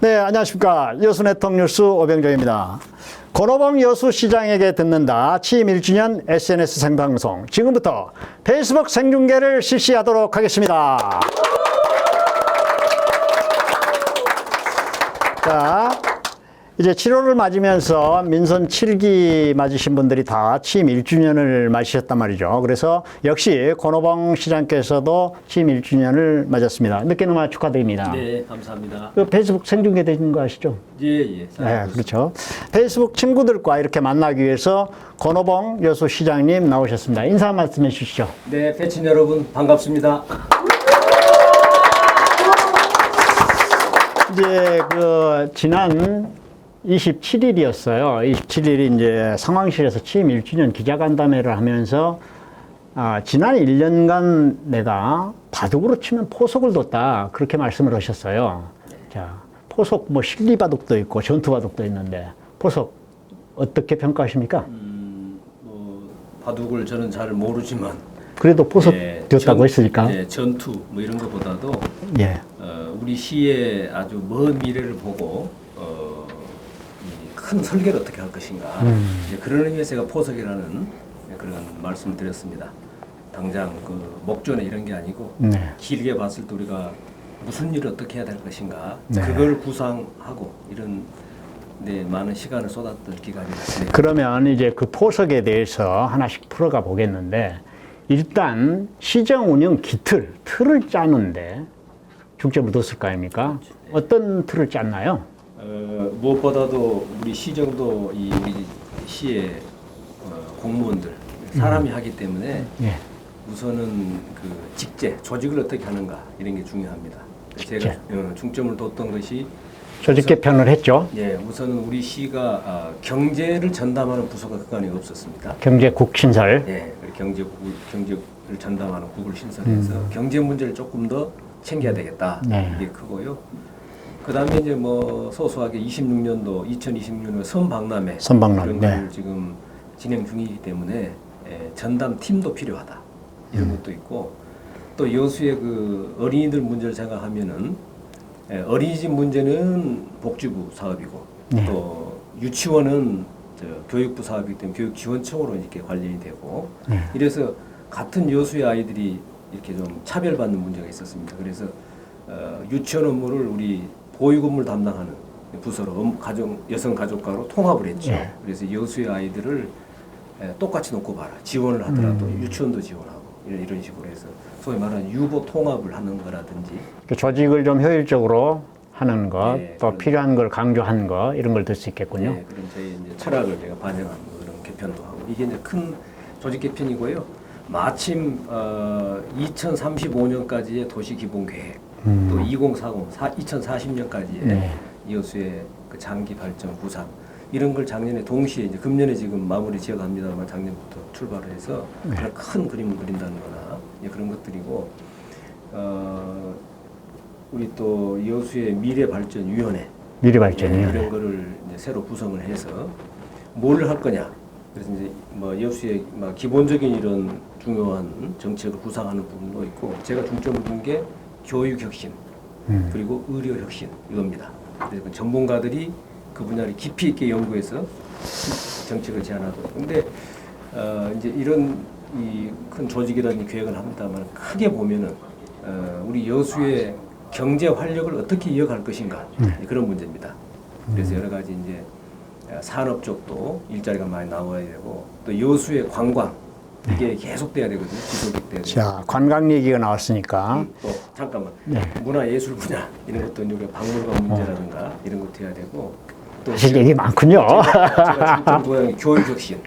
네, 안녕하십니까. 여수네트워크 뉴스 오병조입니다. 건호봉 여수시장에게 듣는다 취임 1주년 SNS 생방송, 지금부터 페이스북 생중계를 실시하도록 하겠습니다. 자, 이제 7월을 맞으면서 민선 7기 맞으신 분들이 다 취임 1주년을 맞으셨단 말이죠. 그래서 역시 건호봉 시장께서도 취임 1주년을 맞았습니다. 늦게나마 축하드립니다. 네, 감사합니다. 그 페이스북 생중계 되는 거 아시죠? 예. 네, 그렇죠. 페이스북 친구들과 이렇게 만나기 위해서 건호봉 여수시장님 나오셨습니다. 인사 한 말씀 해주시죠. 네, 패친 여러분 반갑습니다. 이제 그 지난 27일이었어요. 27일이 이제 상황실에서 취임 1주년 기자간담회를 하면서 지난 1년간 내가 바둑으로 치면 포석을 뒀다, 그렇게 말씀을 하셨어요. 자, 포석 뭐 실리바둑도 있고 전투바둑도 있는데 포석 어떻게 평가하십니까? 바둑을 저는 잘 모르지만 그래도 포석 뒀다고 했으니까. 네, 전투 뭐 이런 것보다도 예. 우리 시의 아주 먼 미래를 보고 이 큰 설계를 어떻게 할 것인가, 이제 그런 의미에서 제가 포석이라는 그런 말씀을 드렸습니다. 당장 그 목전에 이런 게 아니고 길게 봤을 때 우리가 무슨 일을 어떻게 해야 될 것인가, 그걸 구상하고 이런 많은 시간을 쏟았던 기간이었습니다. 그러면 이제 그 포석에 대해서 하나씩 풀어가 보겠는데, 일단 시정 운영 틀을 짜는데 중점을 뒀을 거 아닙니까? 어떤 틀을 짰나요? 무엇보다도 우리 시정도 우리 시의 공무원들 사람이 하기 때문에 우선은 그 직제 조직을 어떻게 하는가 이런 게 중요합니다. 제가 중점을 뒀던 것이 조직 개편을 했죠. 예, 우선은 우리 시가 경제를 전담하는 부서가 그간에 없었습니다. 경제국 신설. 예, 경제를 전담하는 국을 신설해서 경제 문제를 조금 더 챙겨야 되겠다. 이게 크고요. 그다음에 이제 뭐 소소하게 2026년도 선박람회 이런 걸 지금 진행 중이기 때문에 전담 팀도 필요하다, 이런 것도 있고, 또 여수의 그 어린이들 문제를 생각하면은 어린이집 문제는 복지부 사업이고 또 유치원은 교육부 사업이기 때문에 교육지원청으로 이렇게 관련이 되고, 이래서 같은 여수의 아이들이 이렇게 좀 차별받는 문제가 있었습니다. 그래서 유치원 업무를 우리 보육업무를 담당하는 부서로 여성가족과로 통합을 했죠. 그래서 여수의 아이들을 똑같이 놓고 봐라, 지원을 하더라도 유치원도 지원하고 이런 식으로 해서 소위 말하는 유보 통합을 하는 거라든지, 그 조직을 좀 효율적으로 하는 것, 또 필요한 걸 강조하는 것, 이런 걸 들 수 있겠군요. 네, 그런 저희 이제 철학을 제가 반영한 그런 개편도 하고, 이게 이제 큰 조직 개편이고요. 마침 2035년까지의 도시 기본 계획, 또 2040년까지의 여수의 그 장기 발전 구상, 이런 걸 작년에 동시에 이제 금년에 지금 마무리 지어갑니다만 작년부터 출발을 해서 그런 큰 그림을 그린다는 거나 그런 것들이고, 우리 또 여수의 미래발전위원회 이런 거를 이제 새로 구성을 해서 뭘 할 거냐. 그래서 이제 뭐 여수의 뭐 기본적인 이런 중요한 정책을 구상하는 부분도 있고, 제가 중점을 둔 게 교육 혁신 그리고 의료 혁신 이겁니다. 그래서 전문가들이 그 분야를 깊이 있게 연구해서 정책을 제안하도록. 근데 이제 이런 이 큰 조직이라는 계획을 합니다만, 크게 보면은 우리 여수의 경제 활력을 어떻게 이어갈 것인가, 그런 문제입니다. 그래서 여러 가지 이제 산업 쪽도 일자리가 많이 나와야 되고, 또 여수의 관광 이게 계속돼야 되거든요. 지속돼야 되고. 자, 관광 얘기가 나왔으니까 또 잠깐만 문화예술 분야 이런 것도 우리가 박물관 문제라든가 이런 것도 해야 되고, 또 사실 얘기 많군요. 제가 중점 고향이 교육 혁신,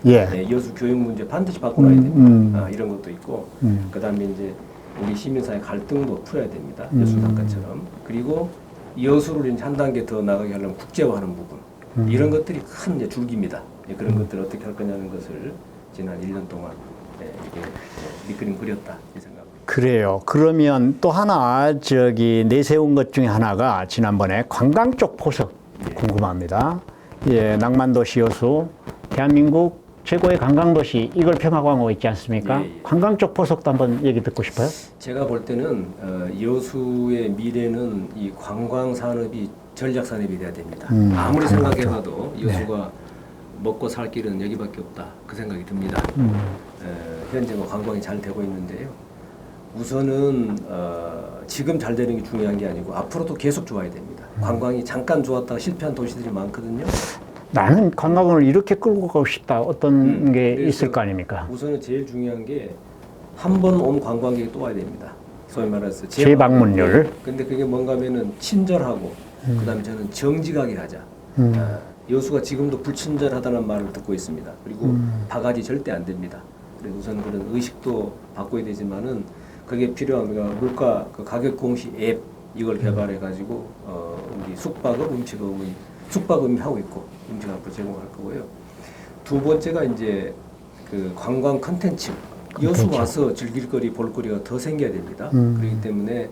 여수 교육 문제 반드시 바꿔놔야 됩니다. 이런 것도 있고, 그다음에 이제 우리 시민사회 갈등도 풀어야 됩니다. 여수 단가처럼. 그리고 여수를 이제 한 단계 더 나가게 하려면 국제화하는 부분, 이런 것들이 큰 이제 줄기입니다. 그런 것들을 어떻게 할 거냐는 것을 지난 1년 동안 이렇게 밑그림 그렸다, 이 생각. 그래요. 그러면 또 하나 내세운 것 중에 하나가 지난번에 관광 쪽 포석 궁금합니다. 낭만도시 여수, 대한민국 최고의 관광도시 이걸 평화광호 있지 않습니까? 예, 예. 관광 쪽 보석도 한번 얘기 듣고 싶어요. 제가 볼 때는 여수의 미래는 이 관광 산업이 전략 산업이 돼야 됩니다. 아무리 관광 생각해봐도 여수가 먹고 살 길은 여기밖에 없다 그 생각이 듭니다. 현재 뭐 관광이 잘 되고 있는데요. 우선은 지금 잘 되는 게 중요한 게 아니고 앞으로도 계속 좋아야 됩니다. 관광이 잠깐 좋았다가 실패한 도시들이 많거든요. 나는 관광을 이렇게 끌고 가고 싶다. 어떤 게 그래서 있을 거 아닙니까? 우선은 제일 중요한 게 한 번 온 관광객이 또 와야 됩니다. 소위 말해서 재방문율. 근데 그게 뭔가 하면은 친절하고 그다음에 저는 정직하게 하자. 여수가 지금도 불친절하다는 말을 듣고 있습니다. 그리고 바가지 절대 안 됩니다. 그래서 우선 그런 의식도 바꿔야 되지만은 그게 필요한 물가 그 가격 공시 앱 이걸 개발해 가지고 우리 숙박업 음식업의 숙박업이 하고 있고 음식 앞으로 제공할 거고요. 두 번째가 이제 그 관광 컨텐츠 여수 와서 즐길거리 볼거리가 더 생겨야 됩니다. 그렇기 때문에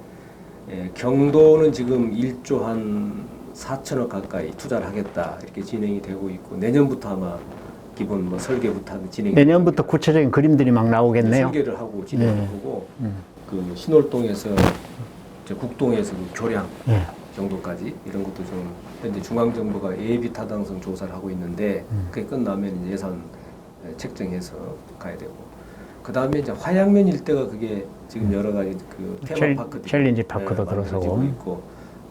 경도는 지금 1조 한 4천억 가까이 투자를 하겠다 이렇게 진행이 되고 있고 내년부터 아마 기본 뭐 설계부터 진행이 내년부터 구체적인 그림들이 막 나오겠네요. 설계를 하고 진행을 하고 그 신월동에서 저 국동에서 그 교량 정도까지 이런 것도 좀 현재 중앙정부가 예비 타당성 조사를 하고 있는데 그게 끝나면 이제 예산 책정해서 가야 되고 그 다음에 이제 화양면 일대가 그게 지금 여러 가지 그 테마파크 챌린지 파크도 들어서고 있고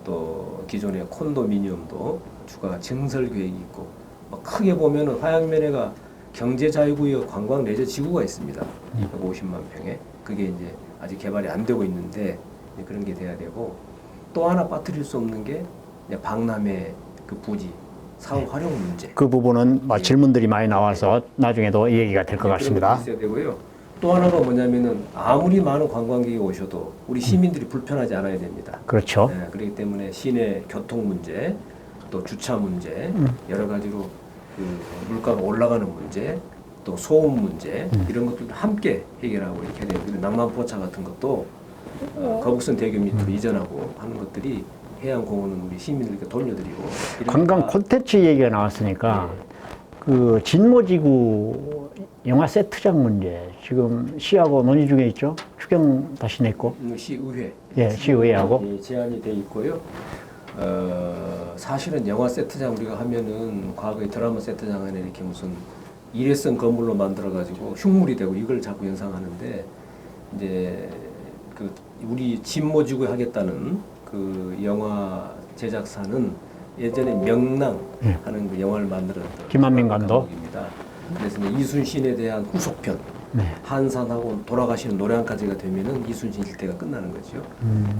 또 기존의 콘도미니엄도 추가 증설 계획이 있고 뭐 크게 보면은 화양면에가 경제자유구역 관광 레저 지구가 있습니다. 250만 평에 그게 이제 아직 개발이 안 되고 있는데 그런 게 돼야 되고 또 하나 빠뜨릴 수 없는 게 이제 박람회 그 부지 사후 활용 문제. 그 부분은 질문들이 많이 나와서 나중에도 얘기가 될 것 같습니다. 있어야 되고요. 또 하나가 뭐냐면은 아무리 많은 관광객이 오셔도 우리 시민들이 불편하지 않아야 됩니다. 그렇죠. 네, 그렇기 때문에 시내 교통 문제, 또 주차 문제, 여러 가지로 그 물가가 올라가는 문제, 또 소음 문제 이런 것들도 함께 해결하고 이렇게 해야 되고 낭만포차 같은 것도 거북선 대교 밑으로 이전하고 하는 것들이 해양공원은 우리 시민들께 돌려드리고 관광 콘텐츠 얘기가 나왔으니까 그 진모지구 영화 세트장 문제 지금 시하고 논의 중에 있죠. 추경 다시 냈고 시의회 시의회하고 제안이 돼 있고요. 사실은 영화 세트장 우리가 하면은 과거에 드라마 세트장 안에 이렇게 무슨 일회성 건물로 만들어 가지고 흉물이 되고 이걸 자꾸 연상하는데 이제 그 우리 진모지구에 하겠다는 그 영화 제작사는 예전에 명랑 하는 그 영화를 만들었던 김한민 감독. 입니다. 그래서 이순신에 대한 후속편 한산하고 돌아가시는 노량까지가 되면은 이순신 일대가 끝나는 거죠.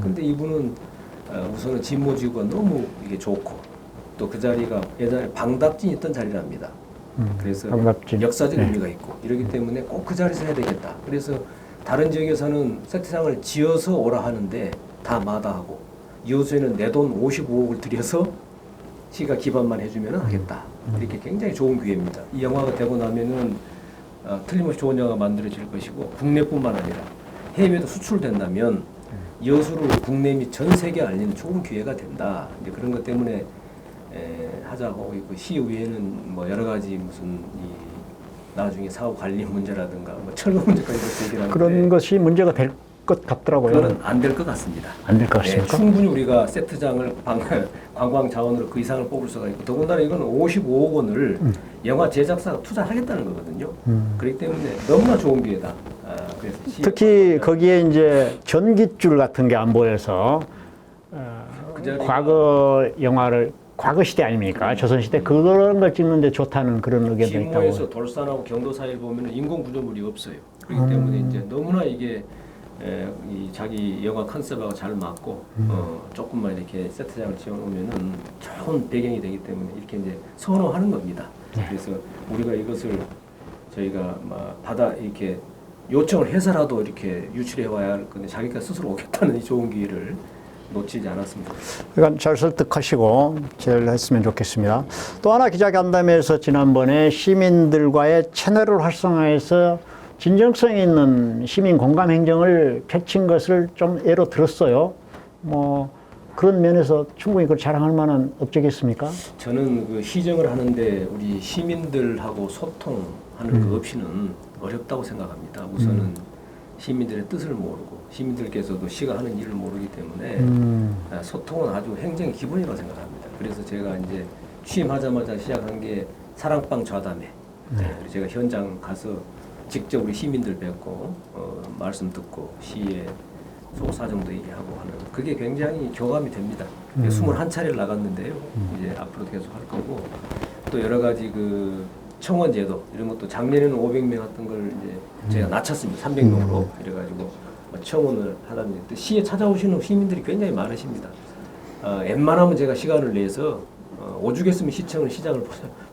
근데 이분은 우선은 진모지구가 너무 이게 좋고 또 그 자리가 예전에 방답진이 있던 자리랍니다. 그래서 방답진. 역사적 의미가 있고 이러기 때문에 꼭 그 자리에서 해야 되겠다. 그래서 다른 지역에서는 세트장을 지어서 오라 하는데 다 마다하고 여수에는 내 돈 55억을 들여서 시가 기반만 해주면 하겠다. 이렇게 굉장히 좋은 기회입니다. 이 영화가 되고 나면은 틀림없이 좋은 영화가 만들어질 것이고 국내뿐만 아니라 해외도 수출된다면 여수를 국내 및 전 세계에 알리는 좋은 기회가 된다. 이제 그런 것 때문에 하자고 있고 시의회는 뭐 여러 가지 무슨 이 나중에 사후 관리 문제라든가 뭐 철거 문제까지 얘기를 하는데 그런 것이 문제가 될 것 같더라고요. 그거는 안 될 것 같습니다. 안 될 것 같습니까? 충분히 우리가 세트장을 관광 자원으로 그 이상을 뽑을 수가 있고 더군다나 이거는 55억 원을 영화 제작사가 투자하겠다는 거거든요. 그렇기 때문에 너무나 좋은 기회다. 그래서 특히 거기에 이제 전깃줄 같은 게 안 보여서 과거 영화를 과거 시대 아닙니까? 조선 시대 그런 걸 찍는데 좋다는 그런 의견도 진모에서 있다고. 돌산하고 경도 사이를 보면 인공 구조물이 없어요. 그렇기 때문에 이제 너무나 이게 이 자기 영화 컨셉하고 잘 맞고 조금만 이렇게 세트장을 지어놓으면은 좋은 배경이 되기 때문에 이렇게 이제 선호하는 겁니다. 그래서 우리가 이것을 저희가 이렇게 요청을 해서라도 이렇게 유출해 와야 할 건데 자기가 스스로 오겠다는 이 좋은 기회를 놓치지 않았습니다. 그러니까 잘 설득하시고 잘 했으면 좋겠습니다. 또 하나 기자간담회에서 지난번에 시민들과의 채널을 활성화해서 진정성 있는 시민 공감 행정을 펼친 것을 좀 예로 들었어요. 뭐 그런 면에서 충분히 그걸 자랑할 만한 업적이 있습니까? 저는 그 시정을 하는데 우리 시민들하고 소통 하는 것 없이는 어렵다고 생각합니다. 우선은 시민들의 뜻을 모르고 시민들께서도 시가 하는 일을 모르기 때문에 소통은 아주 행정의 기본이라고 생각합니다. 그래서 제가 이제 취임하자마자 시작한 게 사랑방 좌담회. 그래서 제가 현장 가서 직접 우리 시민들 뵙고 말씀 듣고 시의 속사정도 얘기하고 하는 그게 굉장히 교감이 됩니다. 21차례를 나갔는데요. 이제 앞으로 계속 할 거고 또 여러 가지 그 청원 제도 이런 것도 작년에는 500명 했던 걸 이제 제가 낮췄습니다. 300명으로 이래가지고 청원을 하다니 또 시에 찾아오시는 시민들이 굉장히 많으십니다. 웬만하면 제가 시간을 내서 오죽했으면 시청을 시장을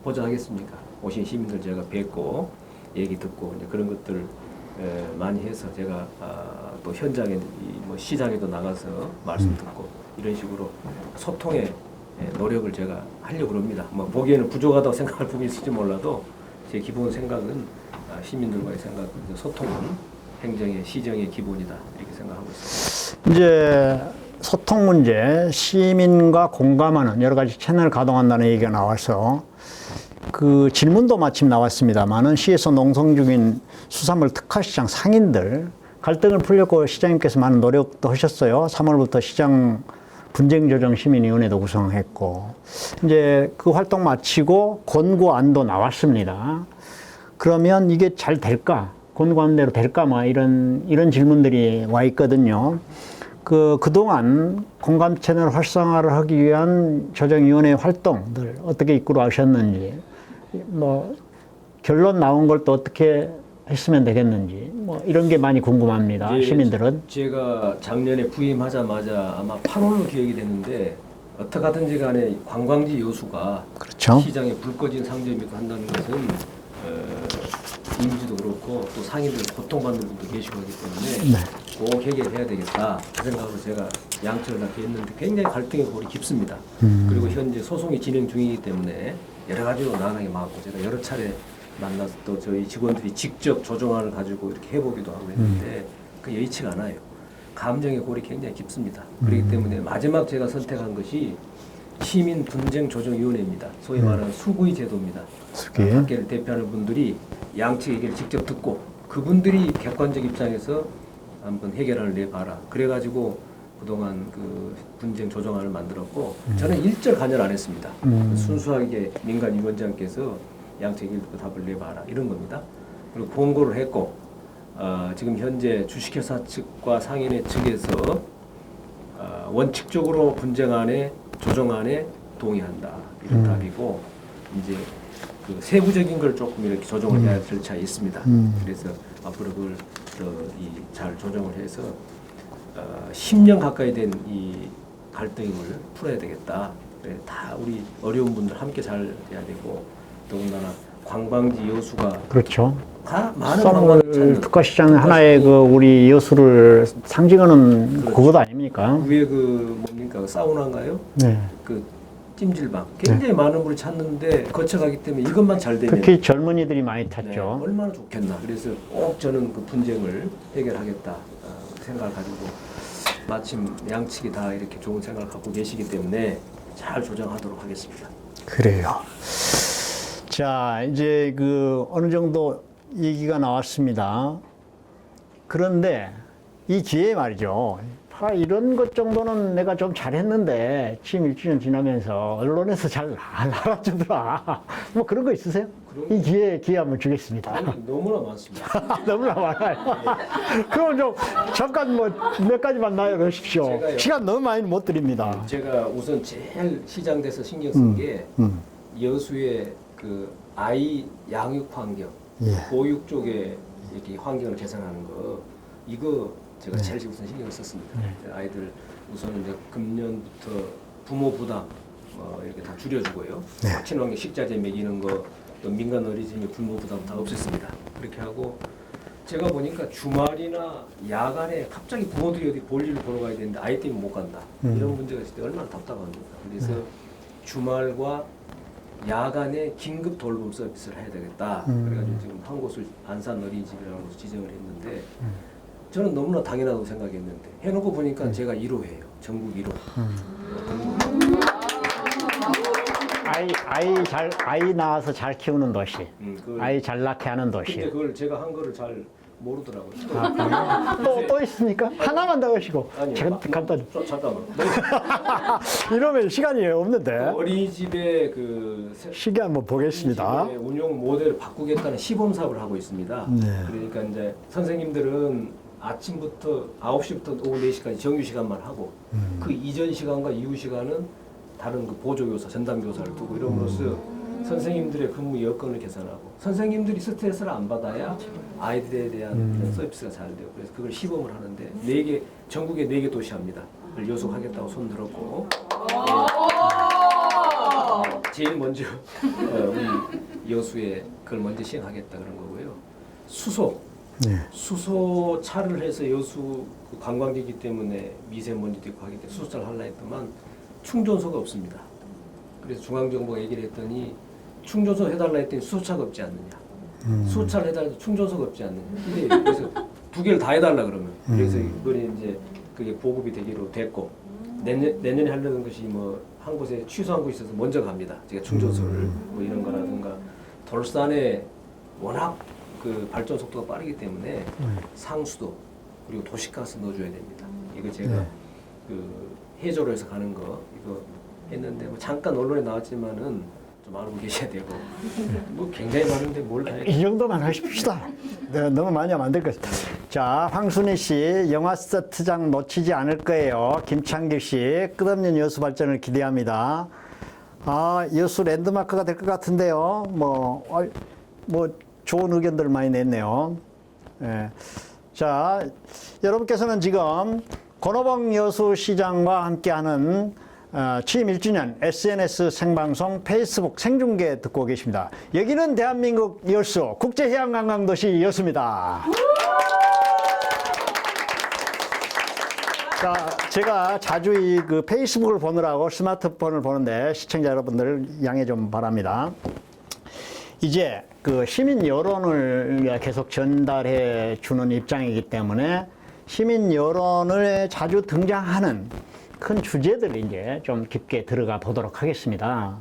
보자 하겠습니까? 오신 시민들 제가 뵙고 얘기 듣고 이제 그런 것들 많이 해서 제가 또 현장에 뭐 시장에도 나가서 말씀 듣고 이런 식으로 소통에 노력을 제가 하려고 합니다. 뭐 보기에는 부족하다고 생각할 부분이 있을지 몰라도 제 기본 생각은 시민들과의 생각, 소통은 행정의 시정의 기본이다 이렇게 생각하고 있습니다. 이제 소통 문제, 시민과 공감하는 여러 가지 채널을 가동한다는 얘기가 나와서 그 질문도 마침 나왔습니다만은 시에서 농성 중인 수산물 특화시장 상인들 갈등을 풀려고 시장님께서 많은 노력도 하셨어요. 3월부터 시장 분쟁조정시민위원회도 구성했고 이제 그 활동 마치고 권고안도 나왔습니다. 그러면 이게 잘 될까? 권고안대로 될까? 뭐 이런 질문들이 와 있거든요. 그동안 공감 채널 활성화를 하기 위한 조정위원회 활동들 어떻게 이끌어 가셨는지, 뭐 결론 나온 걸 또 어떻게 했으면 되겠는지, 뭐 이런 게 많이 궁금합니다. 시민들은. 제가 작년에 부임하자마자 아마 8월로 기억이 되는데 어떻게 하든지 간에 관광지 여수가 그렇죠. 시장에 불 꺼진 상점이고 한다는 것은 이미지도 그렇고 또 상인들 고통받는 분도 계시고 하기 때문에 꼭 해결해야 되겠다 그 생각으로 제가 양측을 다 했는데 굉장히 갈등의 골이 깊습니다. 그리고 현재 소송이 진행 중이기 때문에 여러 가지로 난항이 많고 제가 여러 차례 만나서 또 저희 직원들이 직접 조정안을 가지고 이렇게 해보기도 하고 했는데 그 여의치가 않아요. 감정의 골이 굉장히 깊습니다. 그렇기 때문에 마지막 제가 선택한 것이 시민 분쟁 조정위원회입니다. 소위 말하는 수구의 제도입니다. 학계를 대표하는 분들이 양측 얘기를 직접 듣고 그분들이 객관적 입장에서 한번 해결안을 내봐라. 그래가지고 그동안 그 분쟁 조정안을 만들었고 저는 일절 간여를 안 했습니다. 순수하게 민간위원장께서 양측 얘기를 듣고 답을 내봐라 이런 겁니다. 그리고 공고를 했고 지금 현재 주식회사 측과 상인회 측에서 원칙적으로 분쟁안에 조정안에 동의한다 이런 답이고 이제 그 세부적인 걸 조금 이렇게 조정을 해야 할 절차가 있습니다. 그래서 앞으로 그걸 잘 조정을 해서 10년 가까이 된 이 갈등을 풀어야 되겠다. 그래, 다 우리 어려운 분들 함께 잘 해야 되고 더군다나 관광지 여수가 그렇죠. 다 많은 관광을 특화시장 하나의 그 우리 여수를 상징하는 그렇죠. 그것 아닙니까? 위에 그 뭡니까 사우나인가요? 네. 그 찜질방 굉장히 많은 분이 찾는데 거쳐가기 때문에 이것만 잘 되면 특히 젊은이들이 많이 네, 탔죠. 얼마나 좋겠나. 그래서 꼭 저는 그 분쟁을 해결하겠다 생각을 가지고 마침 양측이 다 이렇게 좋은 생각을 갖고 계시기 때문에 잘 조정하도록 하겠습니다. 그래요. 자, 이제 그 어느 정도 얘기가 나왔습니다. 그런데 이 기회에 말이죠. 이런 것 정도는 내가 좀 잘했는데 취임 1주년 지나면서 언론에서 잘 안 알아주더라. 뭐 그런 거 있으세요? 이 기회 한번 주겠습니다. 아니, 너무나 많습니다. 너무나 많아요. 그럼 좀 잠깐 뭐 몇 가지만 나열하십시오. 제가요. 시간 너무 많이 못 드립니다. 제가 우선 제일 시장 돼서 신경 쓴 게 여수의 그 아이 양육 환경, 예. 보육 쪽에 이렇게 환경을 개선하는 거 이거 제가 제일 우선 신경을 썼습니다. 아이들 우선 이제 금년부터 부모 부담 이렇게 다 줄여주고요. 친환경 식자재 먹이는 거, 또 민간 어린이집의 부모 부담 다 없앴습니다. 그렇게 하고 제가 보니까 주말이나 야간에 갑자기 부모들이 어디 볼일을 보러 가야 되는데 아이 때문에 못 간다. 이런 문제가 있을 때 얼마나 답답합니까. 그래서 주말과 야간에 긴급 돌봄 서비스를 해야 되겠다. 그래가지고 지금 한 곳을 안산 어린이집이라는 곳을 지정을 했는데 저는 너무나 당연하다고 생각했는데 해놓고 보니까 제가 1호예요. 전국 1호. 아이 낳아서 잘 키우는 도시. 아이 잘 낳게 하는 도시. 근데 그걸 제가 한 거를 잘 모르더라고요. 또 있습니까? 하나만 더 하시고. 아니요. 제가 간단히. 잠깐만. 이러면 시간이 없는데. 어린이집의 그 시계 한번 보겠습니다. 어린이집의 운영 모델을 바꾸겠다는 시범 사업을 하고 있습니다. 네. 그러니까 이제 선생님들은 아침부터 9시부터 오후 4시까지 정규 시간만 하고 그 이전 시간과 이후 시간은 다른 그 보조 교사, 전담 교사를 두고 이름으로써 선생님들의 근무 여건을 개선하고 선생님들이 스트레스를 안 받아야 아이들에 대한 서비스가 잘 돼요. 그래서 그걸 시범을 하는데 4개 전국에 4개 도시 합니다. 그걸 여속하겠다고 손 들었고 제일 먼저 우리 여수에 그걸 먼저 시행하겠다 그런 거고요. 수소 네. 수소차를 해서 여수 그 관광지이기 때문에 미세먼지도 있고 하기 때문에 수소차를 하려 했더만 충전소가 없습니다. 그래서 중앙정부가 얘기를 했더니 충전소 해달라 했더니 수소차가 없지 않느냐. 수소차를 해달라 해도 충전소가 없지 않느냐. 근데 그래서 2개를 다 해달라 그러면. 그래서 이번에 이제 그게 보급이 되기로 됐고 내년에 하려던 것이 뭐 한 곳에 취소한 곳이 있어서 먼저 갑니다. 제가 충전소를 뭐 이런 거라든가 돌산에 워낙 그 발전 속도가 빠르기 때문에 상수도 그리고 도시가스 넣어줘야 됩니다. 이거 제가 그 해조로 해서 가는 거 이거 했는데 뭐 잠깐 언론에 나왔지만은 좀 알고 계셔야 되고 뭐 굉장히 많은데 뭘 다 이 정도만 하십시다. 네, 너무 많이 하면 안 될 것 같아요. 자, 황순희 씨, 영화 세트장 놓치지 않을 거예요. 김창규 씨, 끝없는 여수 발전을 기대합니다. 아, 여수 랜드마크가 될 것 같은데요. 뭐 좋은 의견들 많이 냈네요. 예. 자, 여러분께서는 지금 권오봉 여수시장과 함께하는 취임 1주년 SNS 생방송 페이스북 생중계 듣고 계십니다. 여기는 대한민국 여수 국제해양관광도시 여수입니다. 자, 제가 자주 이 그 페이스북을 보느라고 스마트폰을 보는데 시청자 여러분들 양해 좀 바랍니다. 이제 그 시민 여론을 계속 전달해 주는 입장이기 때문에 시민 여론을 자주 등장하는 큰 주제들 이제 좀 깊게 들어가 보도록 하겠습니다.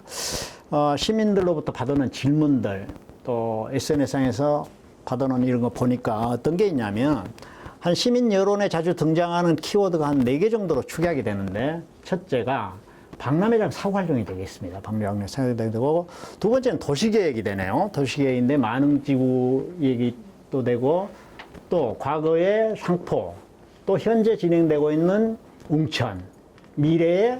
시민들로부터 받아오는 질문들 또 SNS상에서 받아오는 이런 거 보니까 어떤 게 있냐면 한 시민 여론에 자주 등장하는 키워드가 한 4개 정도로 축약이 되는데 첫째가 박람회장 사후 활용이 되겠습니다. 박람회장 사후 활용이 되고 두 번째는 도시계획이 되네요. 도시계획인데 만흥지구 얘기도 되고 또 과거의 상포 또 현재 진행되고 있는 웅천 미래의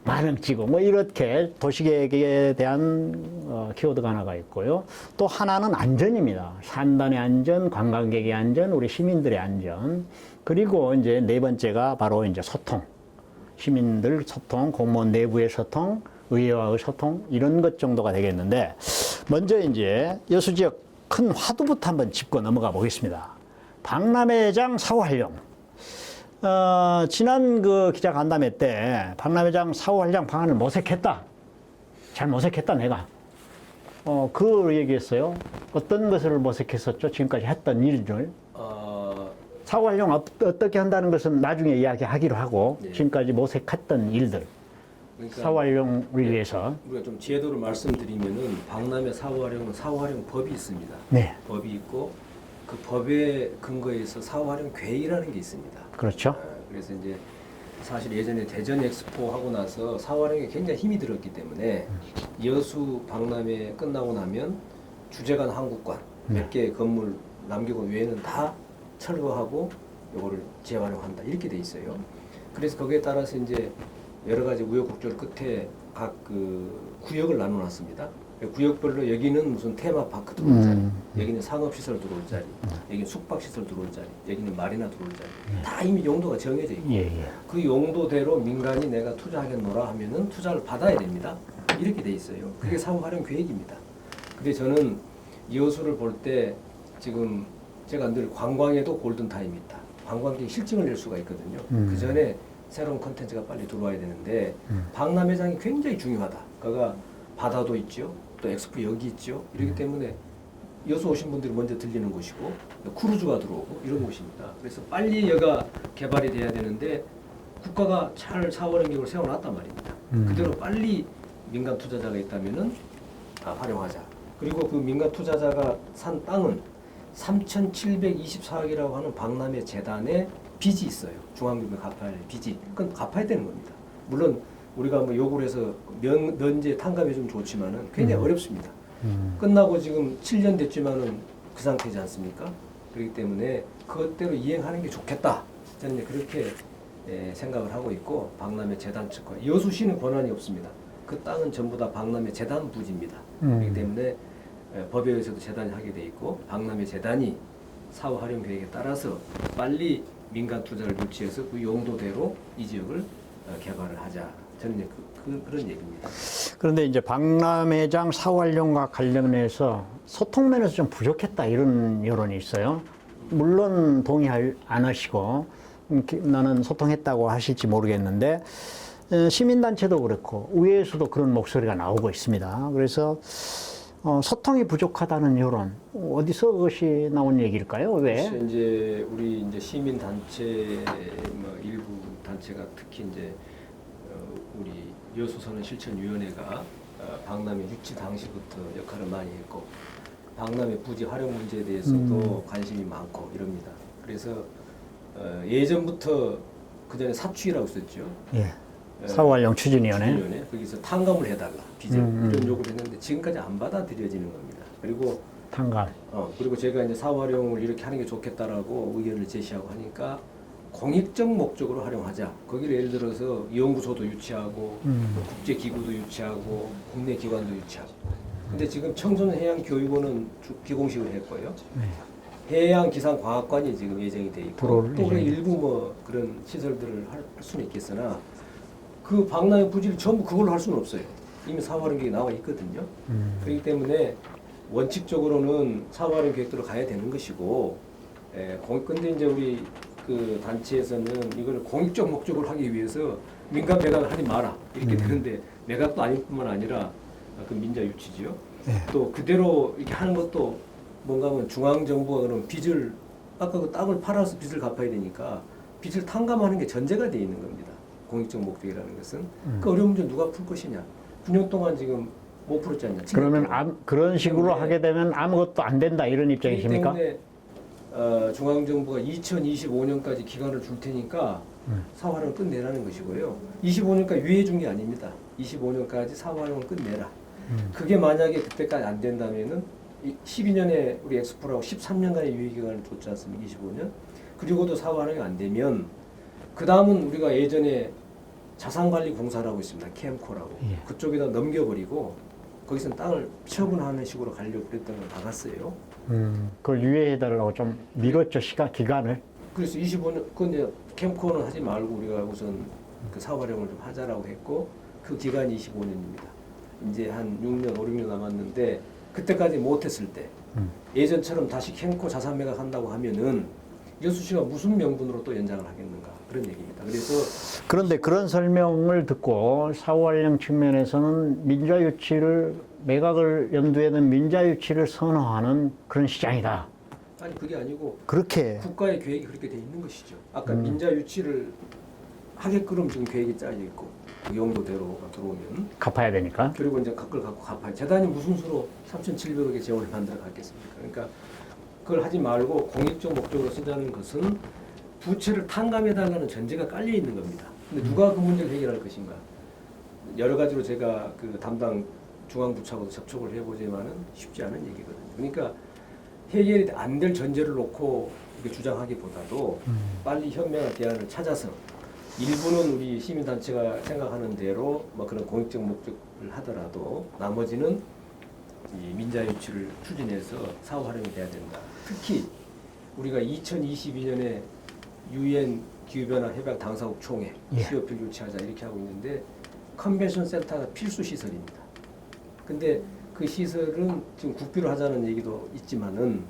만흥지구 뭐 이렇게 도시계획에 대한 키워드가 하나가 있고요. 또 하나는 안전입니다. 산단의 안전, 관광객의 안전, 우리 시민들의 안전. 그리고 이제 네 번째가 바로 이제 소통. 시민들 소통, 공무원 내부의 소통, 의회와의 소통 이런 것 정도가 되겠는데 먼저 이제 여수 지역 큰 화두부터 한번 짚고 넘어가 보겠습니다. 박람회장 사후 활용. 지난 그 기자 간담회 때 박람회장 사후 활용 방안을 모색했다. 잘 모색했다, 내가. 그 얘기했어요. 어떤 것을 모색했었죠? 지금까지 했던 일들. 사후 활용 어떻게 한다는 것은 나중에 이야기하기로 하고, 네. 지금까지 모색했던 일들. 그러니까 사후 활용을 위해서. 우리가 좀 제도를 말씀드리면은 박람회 사후 활용은 사후 활용 법이 있습니다. 네. 법이 있고 그 법에 근거해서 사후 활용 계획이라는 게 있습니다. 그렇죠. 그래서 이제 사실 예전에 대전 엑스포 하고 나서 사후 활용에 굉장히 힘이 들었기 때문에 여수 박람회 끝나고 나면 주재관 한국관 몇 개 건물 남기고 외에는 다 철거하고 요거를 재활용한다 이렇게 돼 있어요. 그래서 거기에 따라서 이제 여러 가지 우여곡절 끝에 각 그 구역을 나눠놨습니다. 구역별로 여기는 무슨 테마파크 들어올 자리, 여기는 상업시설 들어올 자리, 여기는 숙박시설 들어올 자리, 여기는 마리나 들어올 자리. 다 이미 용도가 정해져 있고 그 용도대로 민간이 내가 투자하겠노라 하면은 투자를 받아야 됩니다. 이렇게 돼 있어요. 그게 사후 활용 계획입니다. 근데 저는 여수를 볼 때 지금 제가 늘 관광에도 골든타임이 있다. 관광객이 실증을 낼 수가 있거든요. 그 전에 새로운 컨텐츠가 빨리 들어와야 되는데 박람회장이 굉장히 중요하다. 그가 바다도 있죠. 또 엑스포 여기 있죠. 이렇기 때문에 여수 오신 분들이 먼저 들리는 곳이고 크루즈가 들어오고 이런 곳입니다. 그래서 빨리 여가 개발이 돼야 되는데 국가가 잘 사후 활용 계획을 세워놨단 말입니다. 그대로 빨리 민간 투자자가 있다면은 활용하자. 그리고 그 민간 투자자가 산 땅은 3,724억이라고 하는 박람회 재단의 빚이 있어요. 중앙금융 갚아야 할 빚이. 그건 갚아야 되는 겁니다. 물론 우리가 뭐 요구를 해서 면제 탕감해 주면 좋지만은 굉장히 어렵습니다. 끝나고 지금 7년 됐지만은 그 상태지 않습니까? 그렇기 때문에 그것대로 이행하는 게 좋겠다. 저는 이제 그렇게 생각을 하고 있고, 박람회 재단 측과 여수시는 권한이 없습니다. 그 땅은 전부 다 박람회 재단 부지입니다. 그렇기 때문에 법에 의해서도 재단이 하게 돼 있고, 박람회 재단이 사후 활용 계획에 따라서 빨리 민간 투자를 유치해서 그 용도대로 이 지역을 개발을 하자. 저는 이제 그런 얘기입니다. 그런데 이제 박람회장 사후 활용과 관련해서 소통 면에서 좀 부족했다 이런 여론이 있어요. 물론 동의 안 하시고 나는 소통했다고 하실지 모르겠는데 시민단체도 그렇고 의회에서도 그런 목소리가 나오고 있습니다. 그래서 소통이 부족하다는 여론 어디서 그것이 나온 얘기일까요? 왜? 그래서 이제 우리 이제 시민 단체 뭐 일부 단체가 특히 이제 우리 여수선언 실천위원회가 박람회 유치 당시부터 역할을 많이 했고, 박람회 부지 활용 문제에 대해서도 관심이 많고 이럽니다. 그래서 예전부터 그 전에 사추위라고 썼죠. 예. 사후 활용 추진위원회. 거기서 탕감을 해달라 빚을 이런 요구를 했는데 지금까지 안 받아들여지는 겁니다. 그리고 탕감. 그리고 제가 이제 사후 활용을 이렇게 하는 게 좋겠다라고 의견을 제시하고 하니까 공익적 목적으로 활용하자. 거기를 예를 들어서 연구소도 유치하고 국제 기구도 유치하고 국내 기관도 유치하고. 근데 지금 청소년해양교육원은 비공식을 했고요. 해양기상과학관이 지금 예정이 돼 있고 또 일부 뭐 그런 시설들을 할 수는 있겠으나 그 박람회 부지를 전부 그걸로 할 수는 없어요. 이미 사후 활용 계획이 나와 있거든요. 그렇기 때문에 원칙적으로는 사후 활용 계획대로 가야 되는 것이고, 근데 이제 우리 그 단체에서는 이걸 공익적 목적으로 하기 위해서 민간 매각을 하지 마라 이렇게 되는데, 매각도 아닐 뿐만 아니라 그 민자 유치지요. 또 그대로 이렇게 하는 것도 뭔가 하면 중앙정부가 그런 빚을 아까 그 땅을 팔아서 빚을 갚아야 되니까 빚을 탕감하는 게 전제가 돼 있는 겁니다. 공익적 목적이라는 것은. 그 어려운 문제 누가 풀 것이냐. 9년 동안 지금 못 풀었지 않냐. 그러면 그런 식으로 하게 되면 아무것도 안 된다 이런 입장이십니까? 때문에 중앙정부가 2025년까지 기간을 줄 테니까 사후 활용을 끝내라는 것이고요. 25년까지 유예 준 게 아닙니다. 25년까지 사후 활용을 끝내라. 그게 만약에 그때까지 안 된다면은 12년에 우리 엑스포라고 13년간의 유예 기간을 줬지 않습니까? 25년. 그리고도 사후 활용이 안 되면 그 다음은 우리가 예전에 자산관리공사라고 있습니다. 캠코라고. 그쪽에다 넘겨버리고 거기서 땅을 처분하는 식으로 가려고 그랬던 걸 막았어요. 그걸 유예해달라고 좀 미뤘죠, 기간을. 그래서 25년, 근데 캠코는 하지 말고 우리가 우선 그 사후 활용을 좀 하자라고 했고, 그 기간이 25년입니다. 이제 한 6년, 5, 6년 남았는데, 그때까지 못했을 때, 예전처럼 다시 캠코 자산 매각한다고 하면은, 여수시가 무슨 명분으로 또 연장을 하겠는가, 그런 얘기입니다. 그래서. 그런데 그런 설명을 듣고 사후 활용 측면에서는 민자유치를, 매각을 염두에 둔 민자유치를 선호하는 그런 시장이다. 아니, 그게 아니고. 그렇게. 국가의 계획이 그렇게 돼 있는 것이죠. 아까 민자유치를 하게끔 지금 계획이 짜져 있고, 그 용도대로가 들어오면. 갚아야 되니까. 그리고 이제 그걸 갖고 갚아야. 재단이 무슨 수로 3,700억의 재원을 만들어 갔겠습니까? 그러니까 그걸 하지 말고 공익적 목적으로 쓰자는 것은 부채를 탕감해달라는 전제가 깔려 있는 겁니다. 근데 누가 그 문제를 해결할 것인가? 여러 가지로 제가 그 담당 중앙부처하고도 접촉을 해보지만은 쉽지 않은 얘기거든요. 그러니까 해결이 안 될 전제를 놓고 이렇게 주장하기보다도 빨리 현명한 대안을 찾아서 일부는 우리 시민단체가 생각하는 대로 뭐 그런 공익적 목적을 하더라도 나머지는 이 민자유치를 추진해서 사후 활용이 돼야 된다. 특히 우리가 2022년에 UN 기후변화 협약 당사국 총회 COP를 유치하자 이렇게 하고 있는데 컨벤션 센터가 필수 시설입니다. 근데 그 시설은 지금 국비로 하자는 얘기도 있지만은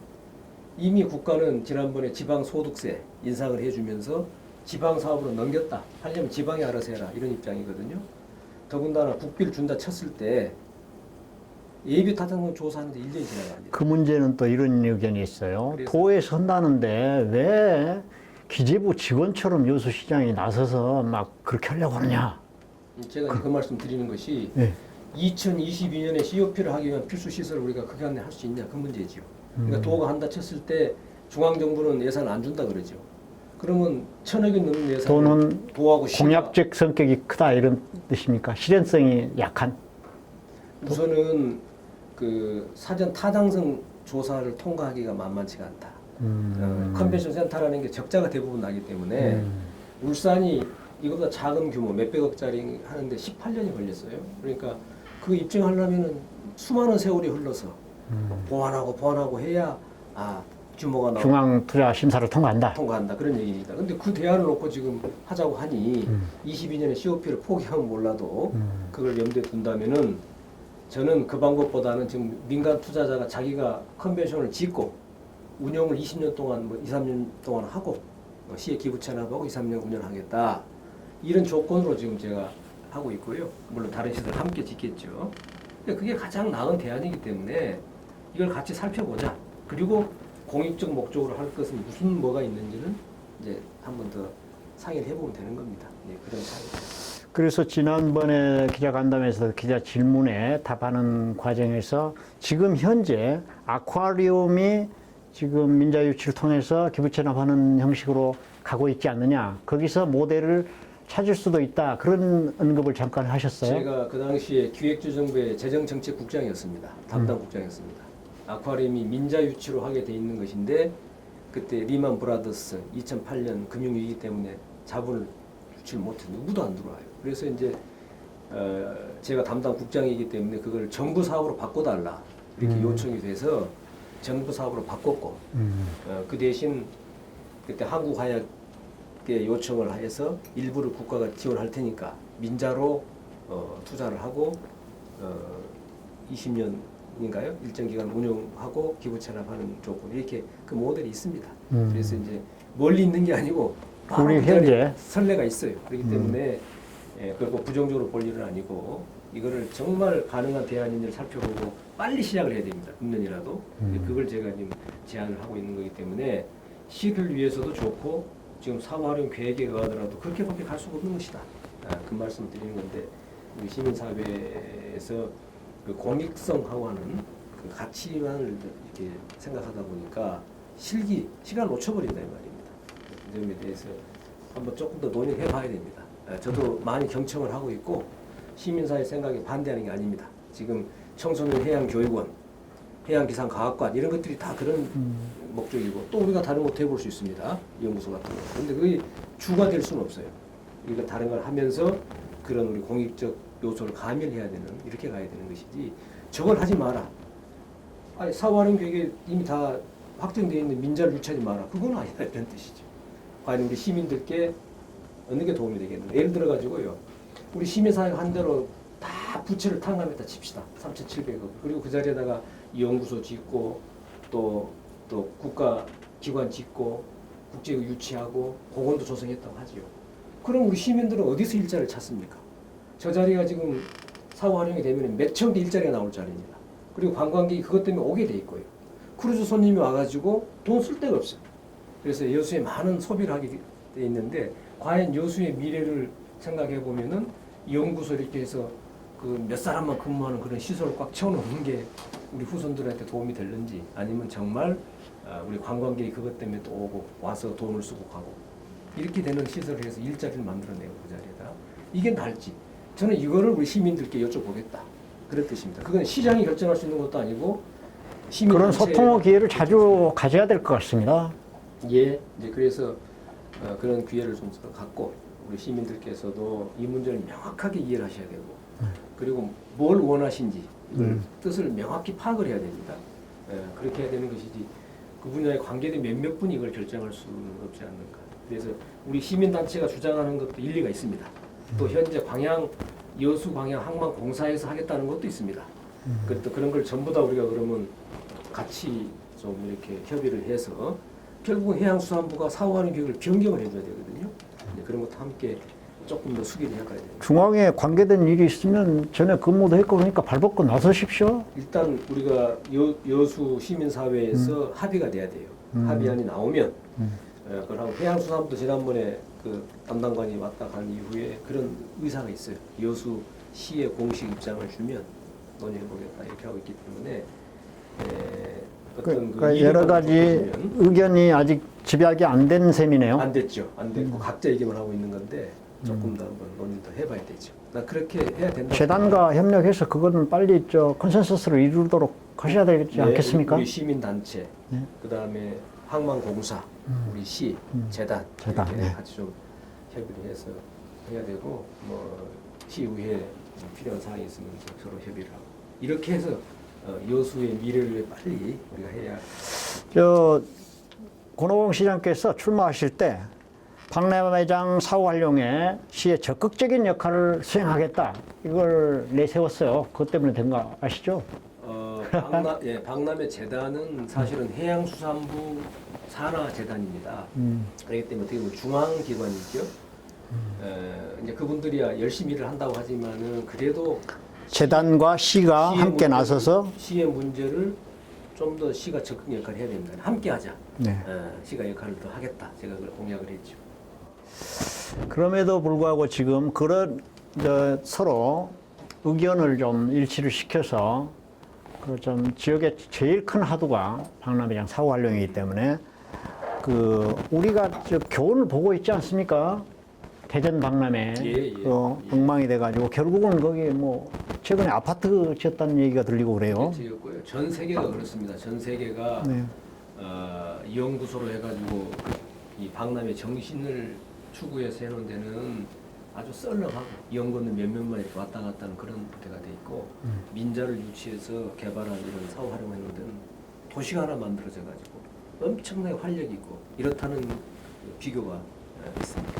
이미 국가는 지난번에 지방소득세 인상을 해주면서 지방사업으로 넘겼다. 하려면 지방이 알아서 해라. 이런 입장이거든요. 더군다나 국비를 준다 쳤을 때 예비 타당성 조사하는데 1년이 지나갑니다. 그 문제는 또 이런 의견이 있어요. 도에서 한다는데 왜 기재부 직원처럼 여수시장이 나서서 막 그렇게 하려고 하느냐. 제가 그 말씀 드리는 것이 2022년에 COP를 하기 위한 필수 시설을 우리가 그 기간에 할 수 있냐 그 문제지요. 그러니까 도가 한다 쳤을 때 중앙정부는 예산 안 준다 그러죠. 그러면 1,000억이 넘는 예산을 또는 도하고 시가 공약적 성격이 크다 이런 뜻입니까? 실현성이 약한. 우선은 그 사전 타당성 조사를 통과하기가 만만치가 않다. 컨벤션 센터라는 게 적자가 대부분 나기 때문에 울산이 이거보다 작은 규모 몇백억짜리 하는데 18년이 걸렸어요. 그러니까 그 입증하려면은 수많은 세월이 흘러서 보완하고 해야 규모가 나오고 중앙 투자 심사를 통과한다. 통과한다 그런 얘기입니다. 근데 그 대안을 놓고 지금 하자고 하니 22년에 COP를 포기하면 몰라도 그걸 염두에 둔다면은 저는 그 방법보다는 지금 민간 투자자가 자기가 컨벤션을 짓고 운영을 20년 동안 2, 3년 동안 하고 시에 기부 체납하고 2, 3년 운영하겠다. 이런 조건으로 지금 제가 하고 있고요. 물론 다른 시설 함께 짓겠죠. 근데 그게 가장 나은 대안이기 때문에 이걸 같이 살펴보자. 그리고 공익적 목적으로 할 것은 무슨 뭐가 있는지는 이제 한 번 더 상의를 해보면 되는 겁니다. 예, 그런 차이입니다. 그래서 지난번에 기자간담회에서 기자 질문에 답하는 과정에서 지금 현재 아쿠아리움이 지금 민자유치를 통해서 기부체납하는 형식으로 가고 있지 않느냐. 거기서 모델을 찾을 수도 있다. 그런 언급을 잠깐 하셨어요. 제가 그 당시에 기획조정부의 재정정책국장이었습니다. 담당 국장이었습니다. 아쿠아리움이 민자유치로 하게 돼 있는 것인데 그때 리만 브라더스 2008년 금융위기 때문에 자본을 유치를 못해 누구도 안 들어와요. 그래서 이제 제가 담당 국장이기 때문에 그걸 정부 사업으로 바꿔달라 이렇게 요청이 돼서 정부 사업으로 바꿨고 그 대신 그때 한국화약에 요청을 해서 일부를 국가가 지원할 테니까 민자로 투자를 하고 20년인가요? 일정 기간 운영하고 기부 체납하는 조건 이렇게 그 모델이 있습니다. 그래서 이제 멀리 있는 게 아니고 우리 현재 선례가 있어요. 그렇기 때문에 그리고 부정적으로 볼 일은 아니고 이거를 정말 가능한 대안인지를 살펴보고 빨리 시작을 해야 됩니다. 금년이라도. 그걸 제가 지금 제안을 하고 있는 거기 때문에 시를 위해서도 좋고 지금 사무활용 계획에 의하더라도 그렇게밖에 갈 수가 없는 것이다. 그 말씀을 드리는 건데 우리 시민사회에서 그 공익성하고 하는 그 가치만을 이렇게 생각하다 보니까 시간을 놓쳐버린다 이 말입니다. 그 점에 대해서 한번 조금 더 논의를 해봐야 됩니다. 저도 많이 경청을 하고 있고 시민사회 생각에 반대하는 게 아닙니다. 지금 청소년 해양교육원, 해양기상과학관 이런 것들이 다 그런 목적이고 또 우리가 다른 것도 해볼 수 있습니다. 연구소 같은 거. 그런데 그게 주가 될 수는 없어요. 우리가 다른 걸 하면서 그런 우리 공익적 요소를 가밀해야 되는 이렇게 가야 되는 것이지 저걸 하지 마라. 아니 사후활용 계획에 이미 다 확정되어 있는 민자를 유치하지 마라. 그건 아니다 이런 뜻이죠. 과연 우리 시민들께 어느 게 도움이 되겠는가. 예를 들어 가지고요. 우리 시민사회가 한 대로 다 부채를 탕감했다 칩시다. 3,700억. 그리고 그 자리에다가 연구소 짓고 또 국가기관 짓고 국제국 유치하고 공원도 조성했다고 하지요. 그럼 우리 시민들은 어디서 일자리를 찾습니까? 저 자리가 지금 사후 활용이 되면 몇 천 개 일자리가 나올 자리입니다. 그리고 관광객이 그것 때문에 오게 돼 있고요. 크루즈 손님이 와가지고 돈 쓸 데가 없어요. 그래서 여수에 많은 소비를 하게 돼 있는데 과연 여수의 미래를 생각해 보면은 연구소 이렇게 해서 그 몇 사람만 근무하는 그런 시설을 꽉 채워놓는 게 우리 후손들한테 도움이 될는지 아니면 정말 우리 관광객이 그것 때문에 또 오고 와서 돈을 쓰고 가고 이렇게 되는 시설을 해서 일자리를 만들어내고 그 자리에다 이게 나을지 저는 이거를 우리 시민들께 여쭤보겠다 그런 뜻입니다. 그건 시장이 결정할 수 있는 것도 아니고 시민 그런 소통의 기회를 자주 가져야 될 것 같습니다. 예, 이제 그래서 그런 기회를 좀 갖고 우리 시민들께서도 이 문제를 명확하게 이해를 하셔야 되고 그리고 뭘 원하신지 뜻을 명확히 파악을 해야 됩니다. 그렇게 해야 되는 것이지 그 분야에 관계된 몇몇 분이 이걸 결정할 수는 없지 않는가. 그래서 우리 시민단체가 주장하는 것도 일리가 있습니다. 또 현재 여수 광양 항만공사에서 하겠다는 것도 있습니다. 또 그런 걸 전부 다 우리가 그러면 같이 좀 이렇게 협의를 해서 결국은 해양수산부가 사후하는 계획을 변경을 해줘야 되거든요. 그런 것도 함께 조금 더 수기를 해가야 됩니다. 중앙에 관계된 일이 있으면 전에 근무도 했고 그러니까 발벗고 나서십시오. 일단 우리가 여수 시민사회에서 합의가 돼야 돼요. 합의안이 나오면 그러고 해양수산부도 지난번에 그 담당관이 왔다 간 이후에 그런 의사가 있어요. 여수 시의 공식 입장을 주면 논의해보겠다 이렇게 하고 있기 때문에 어떤 그러니까 여러 가지 의견이 아직 집약이 안 된 셈이네요. 안 됐죠. 안 됐고 각자 얘기만 하고 있는 건데 조금 더 한번 논의 더 해봐야 되죠. 나 그렇게 해야 된다. 재단과 협력해서 그거는 빨리 컨센서스를 이루도록 하셔야 되지 않겠습니까? 우리 시민단체, 네. 그다음에 항만공사, 우리 시, 재단 이렇게 네. 같이 좀 협의를 해서 해야 되고 뭐 시의회 필요한 사항이 있으면 서로 협의를 하고 이렇게 해서 여수의 미래를 위해 빨리 우리가 해야. 권오공 시장께서 출마하실 때 박람회장 사후 활용에 시의 적극적인 역할을 수행하겠다 이걸 내세웠어요. 그것 때문에 된 거 아시죠? 박람회 재단은 사실은 해양수산부 산하재단입니다. 그렇기 때문에 어떻게 보면 중앙기관이죠. 이제 그분들이야 열심히 일을 한다고 하지만은 그래도 재단과 시가 함께 나서서 시의 문제를 좀 더 시가 적극 역할을 해야 됩니다. 함께 하자. 네. 시가 역할을 더 하겠다. 제가 그걸 공약을 했죠. 그럼에도 불구하고 지금 그런 서로 의견을 좀 일치를 시켜서 그 좀 지역의 제일 큰 하도가 박람회장 사후 활용이기 때문에 우리가 교훈을 보고 있지 않습니까? 대전 박람회 엉망이 돼가지고 결국은 거기 뭐 최근에 아파트 지었다는 얘기가 들리고 그래요. 지었고요. 전 세계가 그렇습니다. 전 세계가 네. 이 연구소로 해가지고 이 박람회 정신을 추구해서 해놓은 데는 아주 썰렁하고 연구는 몇몇만 이렇게 왔다 갔다 하는 그런 부대가 돼 있고 민자를 유치해서 개발한 이런 사후 활용해놓은 데는 도시가 하나 만들어져가지고 엄청나게 활력이 있고 이렇다는 비교가 있습니다.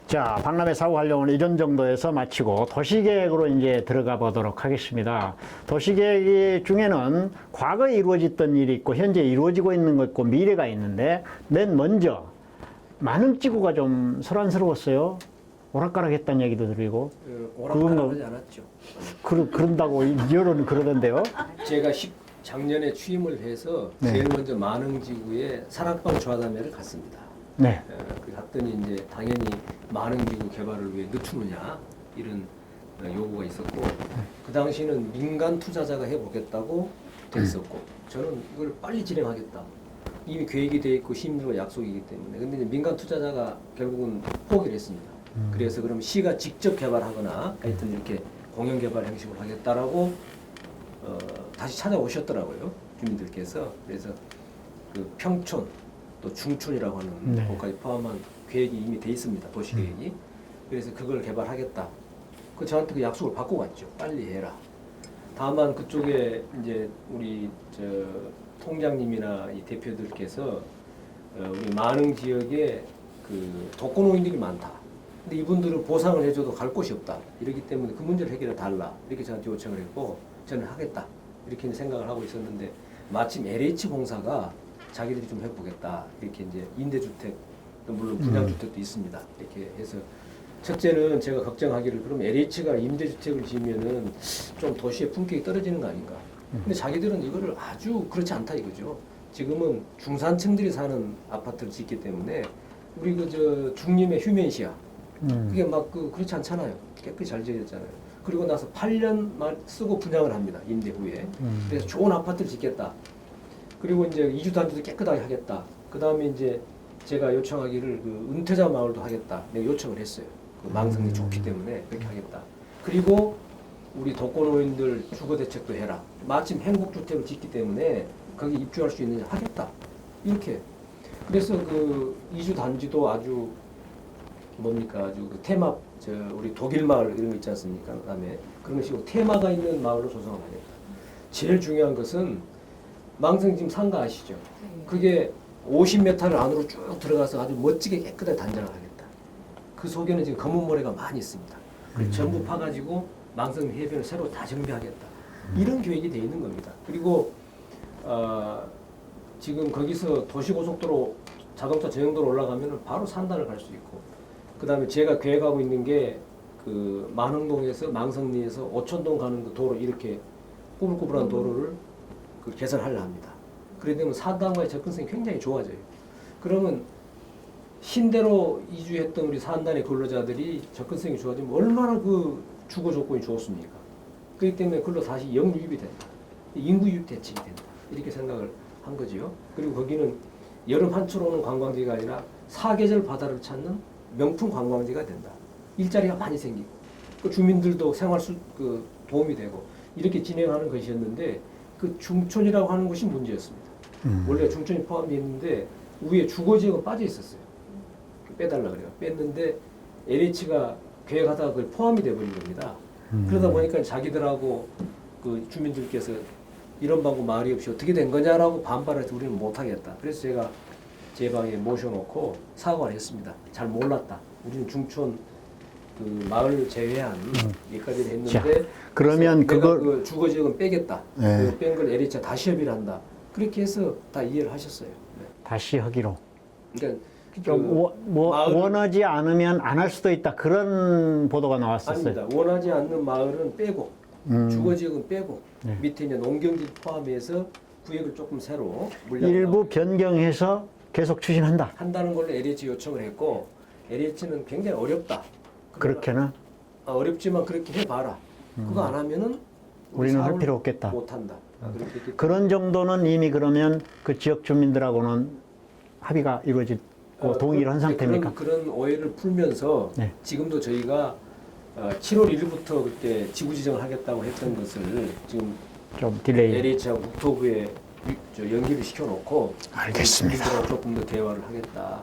자, 박람회 사후 활용은 이런 정도에서 마치고 도시계획으로 이제 들어가 보도록 하겠습니다. 도시계획 중에는 과거에 이루어졌던 일이 있고 현재 이루어지고 있는 것 있고 미래가 있는데 맨 먼저 만흥지구가 좀 소란스러웠어요. 오락가락했다는 얘기도 들리고. 오락가락하지 않았죠. 그런다고 여론은 그러던데요. 제가 작년에 취임을 해서 네. 제일 먼저 만흥지구에 산악방 좌담회를 갔습니다. 네. 갔더니 이제 당연히 만흥지구 개발을 위해 늦추느냐 이런 요구가 있었고 그 당시는 민간 투자자가 해보겠다고 됐었고 저는 이걸 빨리 진행하겠다. 이미 계획이 돼 있고 시민들과 약속이기 때문에 근데 이제 민간 투자자가 결국은 포기를 했습니다. 그래서 그럼 시가 직접 개발하거나 하여튼 이렇게 공영 개발 형식으로 하겠다라고 다시 찾아오셨더라고요 주민들께서. 그래서 그 평촌 또 중촌이라고 하는 네. 것까지 포함한 계획이 이미 돼 있습니다. 도시 계획이. 그래서 그걸 개발하겠다. 저한테 그 약속을 받고 갔죠. 빨리 해라. 다만 그쪽에 이제 우리 통장님이나 이 대표들께서 우리 만흥 지역에 그 독거노인들이 많다. 근데 이분들은 보상을 해줘도 갈 곳이 없다. 이렇기 때문에 그 문제를 해결해 달라. 이렇게 저한테 요청을 했고 저는 하겠다. 이렇게 생각을 하고 있었는데 마침 LH공사가 자기들이 좀 해보겠다. 이렇게 이제 임대주택, 물론 분양주택도 있습니다. 이렇게 해서 첫째는 제가 걱정하기를 그럼 LH가 임대주택을 지으면은 좀 도시의 품격이 떨어지는 거 아닌가. 근데 자기들은 이거를 아주 그렇지 않다 이거죠. 지금은 중산층들이 사는 아파트를 짓기 때문에 우리 중림의 휴men시아 그게 막 그렇지 않잖아요. 깨끗이 잘 지어졌잖아요. 그리고 나서 8년 쓰고 분양을 합니다. 임대 후에. 그래서 좋은 아파트를 짓겠다. 그리고 이제 이주 단지도 깨끗하게 하겠다. 그 다음에 이제 제가 요청하기를 은퇴자 마을도 하겠다. 내가 요청을 했어요. 망성이 좋기 때문에 그렇게 하겠다. 그리고 우리 독거노인들 주거 대책도 해라. 마침 행복주택을 짓기 때문에 거기 입주할 수 있느냐 하겠다. 이렇게. 그래서 이주 단지도 아주 아주 테마 우리 독일 마을 이런 거 있지 않습니까? 그다음에 그런 식으로 테마가 있는 마을로 조성을 하겠다. 제일 중요한 것은 망성 지금 산 거 아시죠? 그게 50m를 안으로 쭉 들어가서 아주 멋지게 깨끗하게 단장을 하겠다. 그 속에는 지금 검은 모래가 많이 있습니다. 전부 파가지고 망성 해변을 새로 다 정비하겠다. 이런 계획이 되어 있는 겁니다. 그리고 지금 거기서 도시고속도로 자동차 전용도로 올라가면 바로 산단을 갈 수 있고 그 다음에 제가 계획하고 있는 게 만흥동에서 망성리에서 오천동 가는 그 도로 이렇게 꾸불꾸불한 도로를 개설하려 합니다. 그러게 되면 산단과의 접근성이 굉장히 좋아져요. 그러면 신대로 이주했던 우리 산단의 근로자들이 접근성이 좋아지면 얼마나 주거 조건이 좋습니까? 그렇기 때문에 그걸로 다시 영유입이 된다. 인구유입 대책이 된다. 이렇게 생각을 한 거지요. 그리고 거기는 여름 한철 오는 관광지가 아니라 사계절 바다를 찾는 명품 관광지가 된다. 일자리가 많이 생기고 그 주민들도 그 도움이 되고 이렇게 진행하는 것이었는데 그 중촌이라고 하는 것이 문제였습니다. 원래 중촌이 포함되어 있는데 위에 주거지역은 빠져 있었어요. 빼달라 그래요. 뺐는데 LH가 계획하다가 그걸 포함이 돼버린 겁니다. 그러다 보니까 자기들하고 그 주민들께서 이런 방법 말이 없이 어떻게 된 거냐라고 반발해서 우리는 못하겠다. 그래서 제가 제 방에 모셔놓고 사과를 했습니다. 잘 몰랐다. 우리는 중촌 그 마을 제외한 여기까지 했는데 자, 그러면 그래서 그걸 그 주거지역은 빼겠다. 네. 뺀 걸 LH가 다시 협의를 한다. 그렇게 해서 다 이해를 하셨어요. 네. 다시 하기로. 그러니까 좀 원하지 않으면 안 할 수도 있다. 그런 보도가 나왔었어요. 아닙니다. 원하지 않는 마을은 빼고 주거지역은 빼고 네. 밑에 있는 농경지 포함해서 구역을 조금 새로 물량 일부 변경해서 계속 추진한다. 한다는 걸로 LH 요청을 했고 LH는 굉장히 어렵다. 그렇게는 어렵지만 그렇게 해봐라. 그거 안 하면은 우리는 할 필요 없겠다. 못한다. 그렇게 했기 때문에 그런 정도는 이미 그러면 그 지역 주민들하고는 합의가 이루어지고 동의를 한 상태입니까? 그런 오해를 풀면서 네. 지금도 저희가 7월 1일부터 그때 지구 지정을 하겠다고 했던 것을 지금 좀 딜레이. LH하고 국토부에 연기를 시켜놓고 알겠습니다. 주민들하고 조금 더 대화를 하겠다.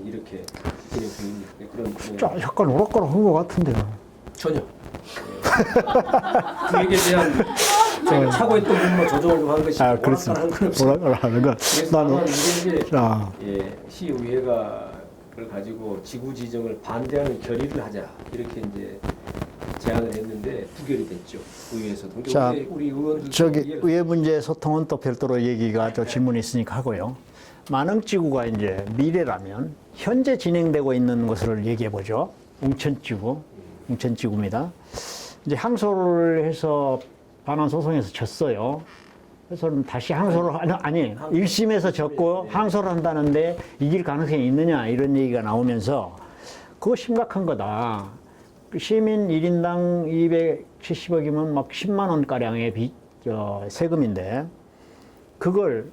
이렇게 진행 중입니다. 그런 자, 약간 오락가락한 것 같은데요. 전혀. 구역에 대한 제가 착오했던 부분만 조정을 좀 한 것이 오락가락한 건 없습니다. 오락가락하는 거. 그래서 다만 이게 자, 시의회가 그걸 가지고 지구 지정을 반대하는 결의를 하자 이렇게 이제 제안을 했는데 부결이 됐죠. 의회에서도. 근데 자, 우리 의원들 저기 의회 문제 소통은 또 별도로 얘기가 저 질문이 있으니까 하고요. 만흥지구가 이제 미래라면 현재 진행되고 있는 것을 얘기해 보죠. 웅천지구입니다. 이제 항소를 해서 반환 소송에서 졌어요. 그래서 다시 항소를 아니 1심에서 졌고 항소를 한다는데 이길 가능성이 있느냐 이런 얘기가 나오면서 그거 심각한 거다. 시민 1인당 270억이면 막 10만 원가량의 세금인데 그걸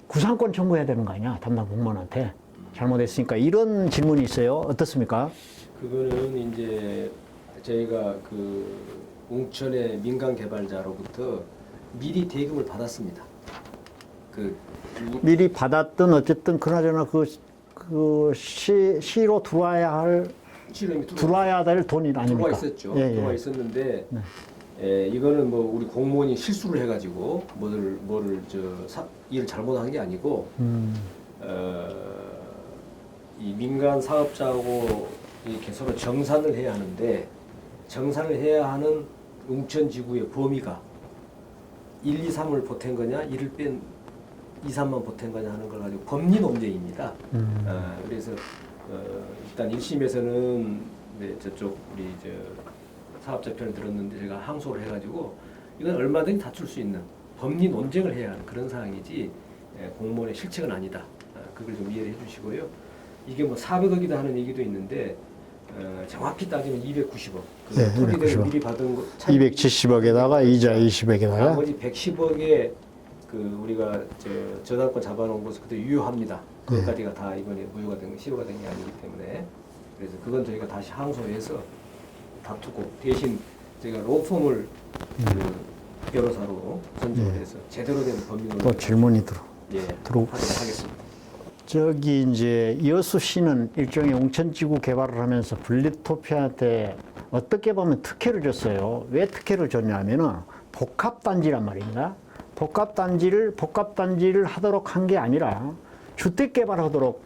구상권 청구해야 되는 거 아니야? 담당 공무원한테. 잘못했으니까. 이런 질문이 있어요. 어떻습니까? 그거는 이제 저희가 그 웅천의 민간 개발자로부터 미리 대금을 받았습니다. 미리 받았든 어쨌든 그나저나 시로 들어와야 될 돈이 아닙니까? 들어와 있었죠. 예, 예. 들어와 있었는데 이거는 뭐 우리 공무원이 실수를 해가지고 뭐를 일을 잘못한 게 아니고 이 민간 사업자하고 이렇게 서로 정산을 해야 하는데 정산을 해야 하는 웅천지구의 범위가 1, 2, 3을 보탠 거냐, 1을 뺀 2, 3만 보탠 거냐 하는 걸 가지고 법리 논쟁입니다. 그래서 일단 1심에서는 저쪽 우리 사업자 편을 들었는데 제가 항소를 해가지고 이건 얼마든지 다툴 수 있는 법리 논쟁을 해야 하는 그런 사항이지 공무원의 실책은 아니다. 그걸 좀 이해를 해주시고요. 이게 뭐 400억이다 하는 얘기도 있는데 정확히 따지면 290억. 네, 토지대를 미리 받은 거 270억에다가 이자 20억에다가 나머지 110억에 우리가 저당권 잡아놓은 것을 그대로 유효합니다. 그것까지가 다 이번에 무효가 된 실효가 된 게 아니기 때문에 그래서 그건 저희가 다시 항소해서 다투고 대신 제가 로펌을 변호사로 선정을 해서 제대로 된 법률을 또 질문이 들어오고 하겠습니다. 저기 이제 여수시는 일종의 웅천지구 개발을 하면서 분리토피한테 어떻게 보면 특혜를 줬어요. 왜 특혜를 줬냐면은 복합단지란 말입니다. 복합단지를 하도록 한 게 아니라 주택 개발하도록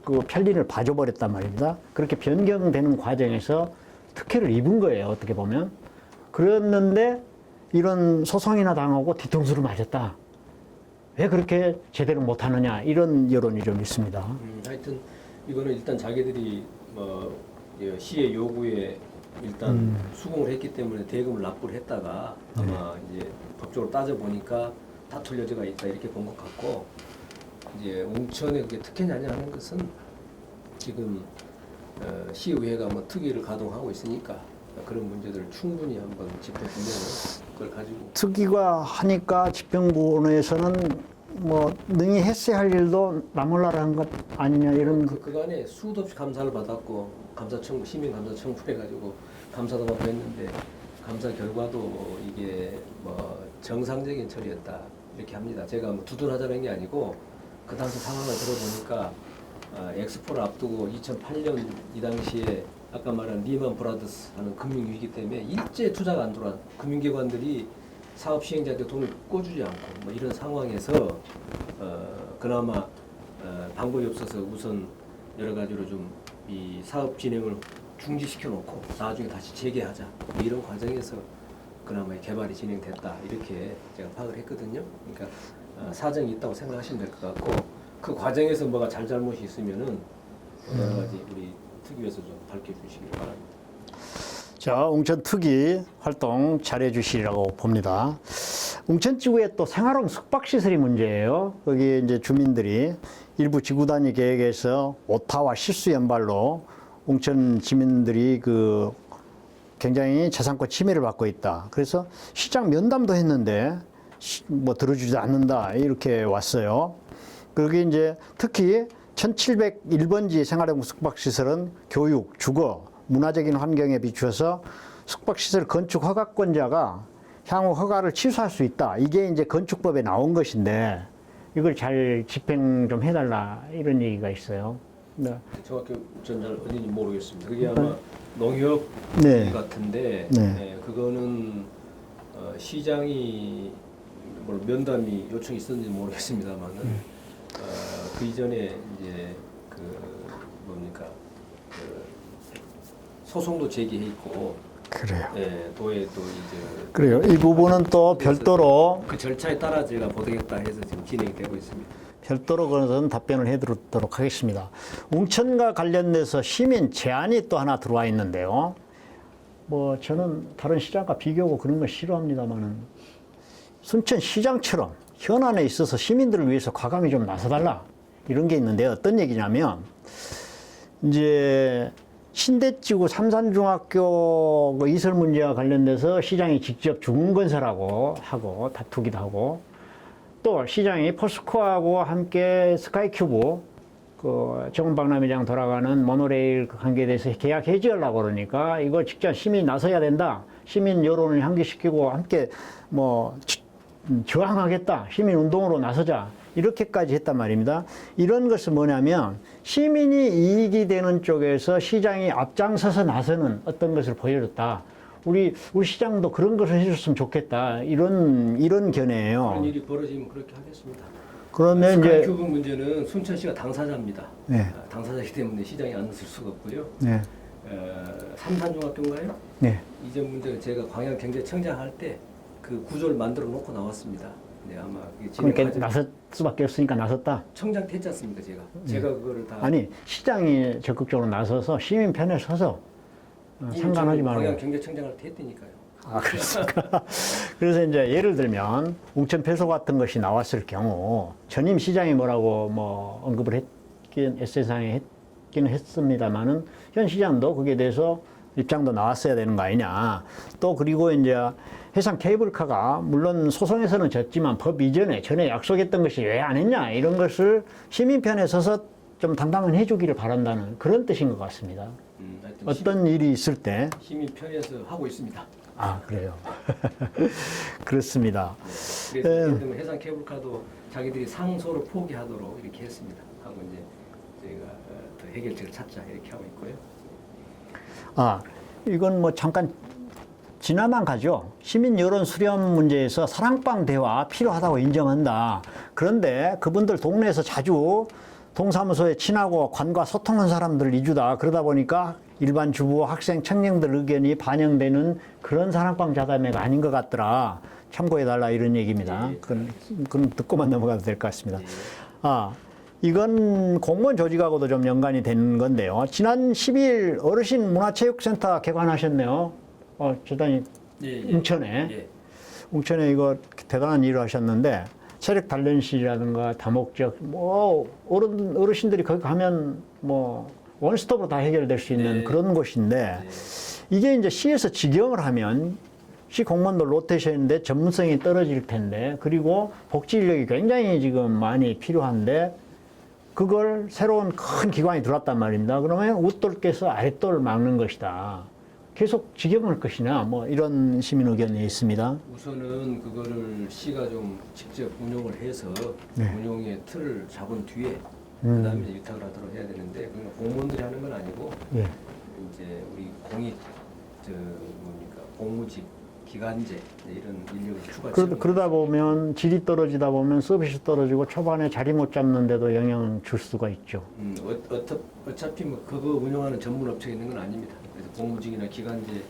그 편리를 봐줘버렸단 말입니다. 그렇게 변경되는 과정에서 특혜를 입은 거예요. 어떻게 보면. 그랬는데 이런 소송이나 당하고 뒤통수를 맞았다. 왜 그렇게 제대로 못하느냐 이런 여론이 좀 있습니다. 하여튼 이거는 일단 자기들이 시의 요구에 일단 수긍을 했기 때문에 대금을 납부를 했다가 아마 이제 법적으로 따져 보니까 다툴 여지가 있다 이렇게 본 것 같고 이제 웅천에 그게 특혜냐냐 하는 것은 지금 시의회가 뭐 특위를 가동하고 있으니까 그런 문제들을 충분히 한번 짚어보면 그걸 가지고 특위가 하니까 집행부원에서는 뭐 능히 했어야 할 일도 나몰라라 한 것 아니냐 이런 그간에 수도 없이 감사를 받았고 시민 감사 청구해가지고 감사도 받고 했는데 감사 결과도 이게 뭐 정상적인 처리였다 이렇게 합니다. 제가 뭐 두둔하자는 게 아니고 그 당시 상황을 들어보니까 엑스포를 앞두고 2008년 이 당시에 아까 말한 리만 브라더스 하는 금융위기 때문에 일제 투자가 안 들어와 금융기관들이 사업 시행자한테 돈을 꿔주지 않고 뭐 이런 상황에서 그나마 방법이 없어서 우선 여러 가지로 좀 이 사업 진행을 중지시켜 놓고 나중에 다시 재개하자 뭐 이런 과정에서 그나마 개발이 진행됐다 이렇게 제가 파악을 했거든요. 그러니까 사정이 있다고 생각하시면 될 것 같고 그 과정에서 뭐가 잘잘못이 있으면은 여러 가지 우리 특위에서 좀 밝혀주시기 바랍니다. 자, 웅천특위 활동 잘해주시라고 봅니다. 웅천지구의 또 생활용 숙박시설이 문제예요. 거기 이제 주민들이 일부 지구단위 계획에서 오타와 실수 연발로 웅천 지민들이 그 굉장히 재산권 침해를 받고 있다. 그래서 시장 면담도 했는데 뭐 들어주지 않는다 이렇게 왔어요. 그러기 이제 특히 1701번지 생활용 숙박시설은 교육, 주거, 문화적인 환경에 비추어서 숙박시설 건축 허가권자가 향후 허가를 취소할 수 있다. 이게 이제 건축법에 나온 것인데 이걸 잘 집행 좀 해달라 이런 얘기가 있어요. 네. 정확히 전 잘 어딘지 모르겠습니다. 그게 아마 농협 네. 같은데 네. 네, 그거는 시장이 뭐 면담이 요청이 있었는지 모르겠습니다만은 그 이전에 이제 그 뭡니까 소송도 제기해 있고 그래요. 예, 도에 또 이제 그래요. 이 부분은 또 별도로 그 절차에 따라 제가 보도겠다 해서 지금 진행되고 있습니다. 별도로 그것은 답변을 해드리도록 하겠습니다. 웅천과 관련돼서 시민 제안이 또 하나 들어와 있는데요. 뭐 저는 다른 시장과 비교하고 그런 거 싫어합니다만은 순천 시장처럼 현안에 있어서 시민들을 위해서 과감히 좀 나서달라 이런 게 있는데 어떤 얘기냐면 이제 신대지구 삼산중학교 그 이설 문제와 관련돼서 시장이 직접 주문건설하고 하고 다투기도 하고 또 시장이 포스코하고 함께 스카이큐브 그 정박람회장 돌아가는 모노레일 관계에 대해서 계약 해지하려고 그러니까 이거 직접 시민이 나서야 된다. 시민 여론을 환기시키고 함께 뭐 저항하겠다. 시민 운동으로 나서자. 이렇게까지 했단 말입니다. 이런 것은 뭐냐면 시민이 이익이 되는 쪽에서 시장이 앞장서서 나서는 어떤 것을 보여줬다. 우리 시장도 그런 것을 해줬으면 좋겠다. 이런 견해예요. 그런 일이 벌어지면 그렇게 하겠습니다. 그러면 이제 스카이큐브 문제는 순천시가 당사자입니다. 네. 당사자이기 때문에 시장이 안 쓸 수가 없고요. 네. 삼산중학교인가요? 네. 이전 문제가 제가 광양경제청장 할 때 그 구조를 만들어 놓고 나왔습니다. 네, 아마 그러니까 나설 수밖에 없으니까 나섰다. 청장 했지 않습니까, 제가? 제가 그거를 다 아니 시장이 적극적으로 나서서 시민 편에 서서 상관하지 말고. 광양경제청장을 했다니까요. 아, 그렇습니까? 그래서 이제 예를 들면 웅천 폐소 같은 것이 나왔을 경우 전임 시장이 뭐라고 뭐 언급을 SNS상에 했기는 했습니다만은 현 시장도 거기에 대해서 입장도 나왔어야 되는 거 아니냐. 또 그리고 이제 해상 케이블카가 물론 소송에서는 졌지만 법 이전에 전에 약속했던 것이 왜 안 했냐 이런 것을 시민 편에 서서 좀 당당히 해주기를 바란다는 그런 뜻인 것 같습니다. 어떤 일이 있을 때 시민 편에서 하고 있습니다. 아 그래요. 그렇습니다. 네, 그래서 예를 들면 해상 케이블카도 자기들이 상소를 포기하도록 이렇게 했습니다. 하고 이제 저희가 더 해결책을 찾자 이렇게 하고 있고요. 아 이건 뭐 잠깐 지나만 가죠. 시민 여론 수렴 문제에서 사랑방 대화 필요하다고 인정한다. 그런데 그분들 동네에서 자주 동사무소에 친하고 관과 소통한 사람들 위주다. 그러다 보니까 일반 주부, 학생, 청년들 의견이 반영되는 그런 사랑방 자담회가 아닌 것 같더라. 참고해달라 이런 얘기입니다. 그건 듣고만 넘어가도 될 것 같습니다. 아, 이건 공무원 조직하고도 좀 연관이 되는 건데요. 지난 12일 어르신 문화체육센터 개관하셨네요. 대단히 웅천에. 웅천에 이거 대단한 일을 하셨는데 체력 단련실이라든가 다목적 뭐 어르신들이 거기 가면 뭐 원스톱으로 다 해결될 수 있는 그런 곳인데 이게 이제 시에서 직영을 하면 시 공무원들 로테이션인데 전문성이 떨어질 텐데, 그리고 복지 인력이 굉장히 지금 많이 필요한데 그걸 새로운 큰 기관이 들어왔단 말입니다. 그러면 윗돌께서 아랫돌을 막는 것이다. 계속 직영할 것이냐, 뭐 이런 시민 의견이 있습니다. 우선은 그거를 시가 좀 직접 운용을 해서 네. 운용의 틀을 잡은 뒤에 그다음에 이제 위탁을 하도록 해야 되는데, 그건 공무원들이 하는 건 아니고 예. 이제 우리 공익 뭡니까 공무직 기간제 이런 인력을 추가 그러다 보면 질이 떨어지다 보면 서비스 떨어지고 초반에 자리 못 잡는데도 영향을 줄 수가 있죠. 어차피 뭐 그거 운영하는 전문 업체가 있는 건 아닙니다. 그래서 공무직이나 기간제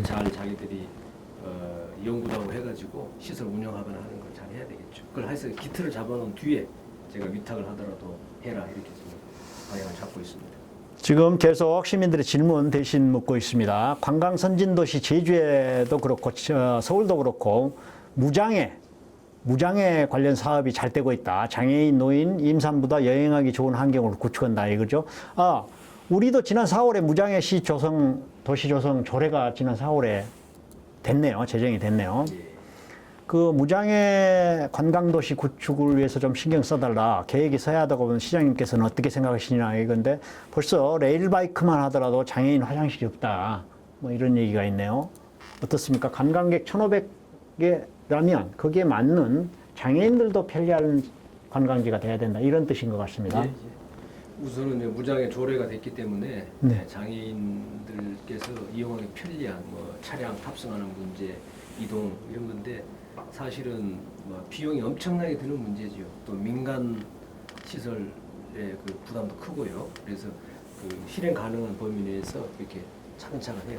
잘 자기들이 연구하고 해가지고 시설 운영하거나 하는 걸 잘 해야 되겠죠. 그걸 해서 기틀을 잡아놓은 뒤에 제가 위탁을 하더라도 해라 이렇게 지금 방향을 잡고 있습니다. 지금 계속 시민들의 질문 대신 묻고 있습니다. 관광 선진도시 제주에도 그렇고 서울도 그렇고 무장애 관련 사업이 잘 되고 있다. 장애인, 노인, 임산부다 여행하기 좋은 환경을 구축한다 이거죠. 우리도 지난 4월에 무장애 시 조성 도시 조성 조례가 지난 4월에 됐네요. 제정이 됐네요. 그 무장애 관광도시 구축을 위해서 좀 신경 써달라. 계획이 서야 하다고 보면 시장님께서는 어떻게 생각하시냐 이건데, 벌써 레일바이크만 하더라도 장애인 화장실이 없다. 뭐 이런 얘기가 있네요. 어떻습니까? 관광객 1,500개라면 거기에 맞는 장애인들도 편리한 관광지가 돼야 된다. 이런 뜻인 것 같습니다. 우선은 이제 무장애 조례가 됐기 때문에 네. 장애인들께서 이용하기 편리한 뭐 차량 탑승하는 문제, 이동 이런 건데, 사실은 뭐 비용이 엄청나게 드는 문제죠. 또 민간 시설의 그 부담도 크고요. 그래서 그 실행 가능한 범위 내에서 이렇게 차근차근 해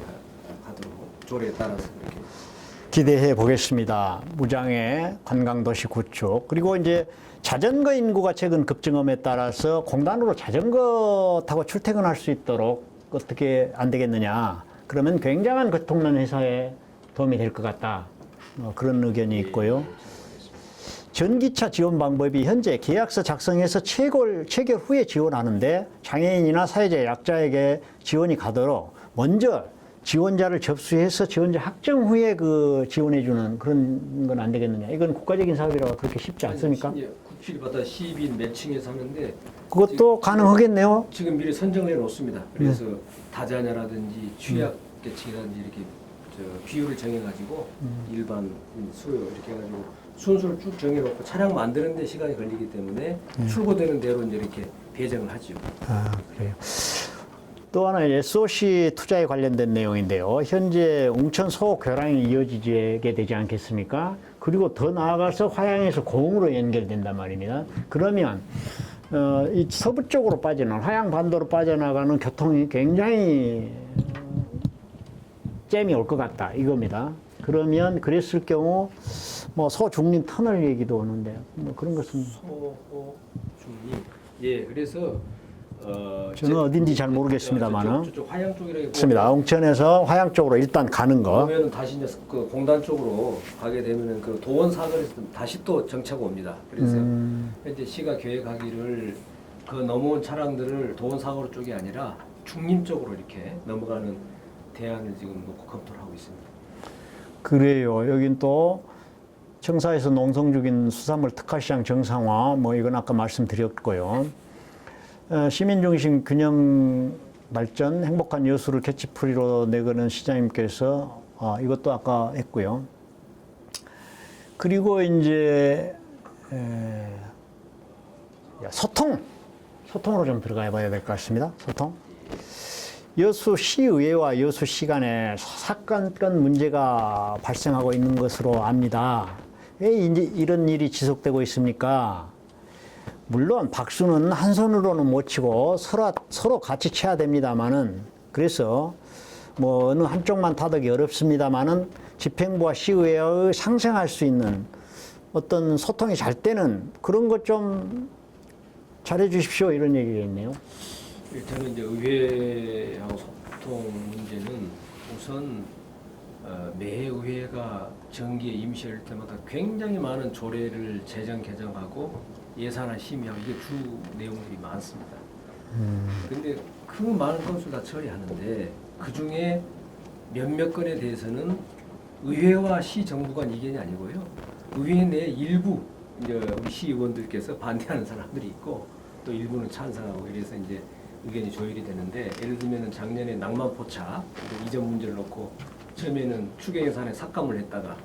가도록 조례에 따라서 이렇게 기대해 보겠습니다. 무장애 관광도시 구축, 그리고 이제 자전거 인구가 최근 급증함에 따라서 공단으로 자전거 타고 출퇴근할 수 있도록 어떻게 안 되겠느냐. 그러면 굉장한 교통난 해소에 도움이 될 것 같다. 그런 의견이 있고요. 전기차 지원 방법이 현재 계약서 작성해서 체결 후에 지원하는데, 장애인이나 사회적 약자에게 지원이 가도록 먼저 지원자를 접수해서 지원자 확정 후에 그 지원해주는 그런 건 안 되겠느냐. 이건 국가적인 사업이라 그렇게 쉽지 않습니까? 구필받아 시민 매칭해서 하는데 그것도 가능하겠네요. 지금 미리 선정해 놓습니다. 그래서 다자녀라든지 취약계층이라든지 이렇게 비율을 정해가지고 일반 수요 이렇게 해가지고 순서를 쭉 정해놓고 차량 만드는데 시간이 걸리기 때문에 출고되는 대로 이제 이렇게 배정을 하죠. 그래요. 또 하나 SOC 투자에 관련된 내용인데요. 현재 웅천 소 교량이 이어지게 되지 않겠습니까? 그리고 더 나아가서 화양에서 고흥으로 연결된단 말입니다. 그러면 이 서부 쪽으로 빠지는 화양 반도로 빠져나가는 교통이 굉장히 잼이 올 것 같다 이겁니다. 그러면 그랬을 경우 뭐 소중림 터널 얘기도 오는데 뭐 그런 것은 소중림 그래서 저는 어딘지 잘 모르겠습니다만은 저쪽 화양 쪽이라고 있습니다. 웅천에서 화양 쪽으로 일단 가는 거. 그러면 다시 이제 그 공단 쪽으로 가게 되면은 그 도원 사거리에서 다시 또 정차가 옵니다. 그래서 현재 시가 계획하기를 그 넘어온 차량들을 도원 사거리 쪽이 아니라 중림 쪽으로 이렇게 넘어가는 대안을 지금 놓고 검토를 하고 있습니다. 그래요. 여긴 또 청사에서 농성 중인 수산물 특화시장 정상화, 뭐 이건 아까 말씀드렸고요. 시민중심 균형 발전, 행복한 여수를 캐치프리로 내거는 시장님께서 이것도 아까 했고요. 그리고 이제 소통으로 좀 들어가 봐야 될 것 같습니다. 소통. 여수시의회와 여수시 간에 사건건 문제가 발생하고 있는 것으로 압니다. 왜 이제 이런 일이 지속되고 있습니까? 물론 박수는 한 손으로는 못 치고 서로 같이 쳐야 됩니다만은, 그래서 뭐 어느 한쪽만 타덕이 어렵습니다만은 집행부와 시의회의 상생할 수 있는 어떤 소통이 잘 되는 그런 것 좀 잘해 주십시오 이런 얘기가 있네요. 일단은 이제 의회하고 소통 문제는 우선 매 의회가 정기에 임시할 때마다 굉장히 많은 조례를 제정 개정하고 예산안 심의하고 이게 주 내용들이 많습니다. 근데 그 많은 건수를 다 처리하는데 그 중에 몇몇 건에 대해서는 의회와 시 정부 간 이견이 아니고요. 의회 내 일부 이제 우리 시의원들께서 반대하는 사람들이 있고 또 일부는 찬성하고 이래서 이제 의견이 조율이 되는데 예를 들면은 작년에 낭만포차 이전 문제를 놓고 처음에는 추경 예산에 삭감을 했다가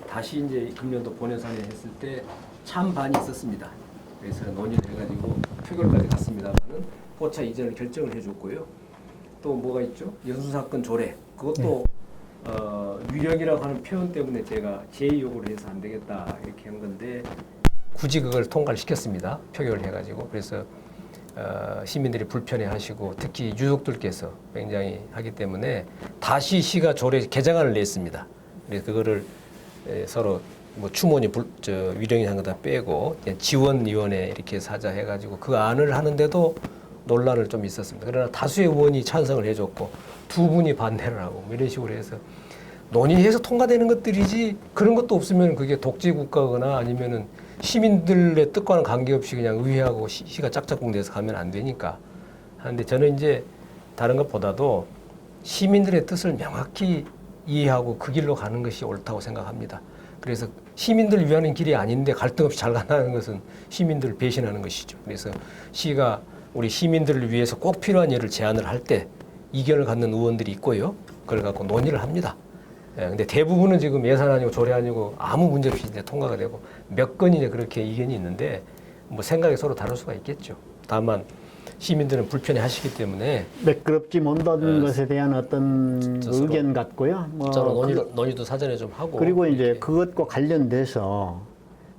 다시 이제 금년도 본예산에 했을 때 찬반이 있었습니다. 그래서 논의를 해가지고 표결까지 갔습니다만은 포차 이전을 결정을 해줬고요. 또 뭐가 있죠? 여수사건 조례 그것도 유령이라고 하는 표현 때문에 제가 제의 요구를 해서 안 되겠다 이렇게 한 건데 굳이 그걸 통과를 시켰습니다. 표결을 해가지고 그래서 시민들이 불편해하시고 특히 유족들께서 굉장히 하기 때문에 다시 시가 조례 개정안을 냈습니다. 그래서 그거를 서로 뭐 추모니 위령이 한 거 다 빼고 그냥 지원위원회 이렇게 사자 해가지고 그 안을 하는데도 논란을 좀 있었습니다. 그러나 다수의 의원이 찬성을 해줬고 두 분이 반대를 하고 뭐 이런 식으로 해서 논의해서 통과되는 것들이지 그런 것도 없으면 그게 독재국가거나 아니면은 시민들의 뜻과는 관계없이 그냥 의회하고 시가 짝짝꿍돼서 가면 안 되니까 하는데 저는 이제 다른 것보다도 시민들의 뜻을 명확히 이해하고 그 길로 가는 것이 옳다고 생각합니다. 그래서 시민들을 위하는 길이 아닌데 갈등 없이 잘 간다는 것은 시민들을 배신하는 것이죠. 그래서 시가 우리 시민들을 위해서 꼭 필요한 일을 제안을 할 때 이견을 갖는 의원들이 있고요. 그걸 갖고 논의를 합니다. 근데 대부분은 지금 예산 아니고 조례 아니고 아무 문제 없이 이제 통과가 되고 몇 건이 이제 그렇게 이견이 있는데 뭐 생각이 서로 다를 수가 있겠죠. 다만 시민들은 불편해 하시기 때문에 매끄럽지 못한 것에 대한 어떤 의견 같고요. 뭐 논의도 사전에 좀 하고 그리고 이제 그것과 관련돼서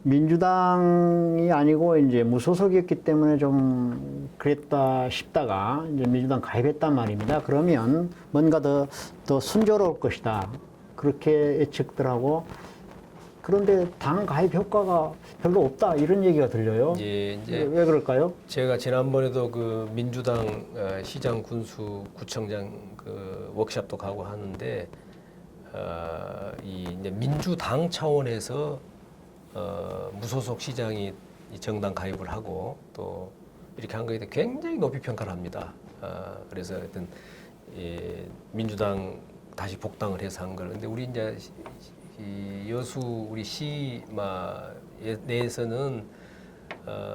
민주당이 아니고 이제 무소속이었기 때문에 좀 그랬다 싶다가 이제 민주당 가입했단 말입니다. 그러면 뭔가 더 순조로울 것이다. 그렇게 예측들하고 그런데 당 가입 효과가 별로 없다 이런 얘기가 들려요. 이제 왜 그럴까요? 제가 지난번에도 그 민주당 시장 군수 구청장 그 워크숍도 가고 하는데 이 이제 민주당 차원에서 무소속 시장이 이 정당 가입을 하고 또 이렇게 한 거에 대해 굉장히 높이 평가를 합니다. 그래서 하여튼 민주당 다시 복당을 해서 한 걸. 근데 우리 이제 이 여수 우리 시 내에서는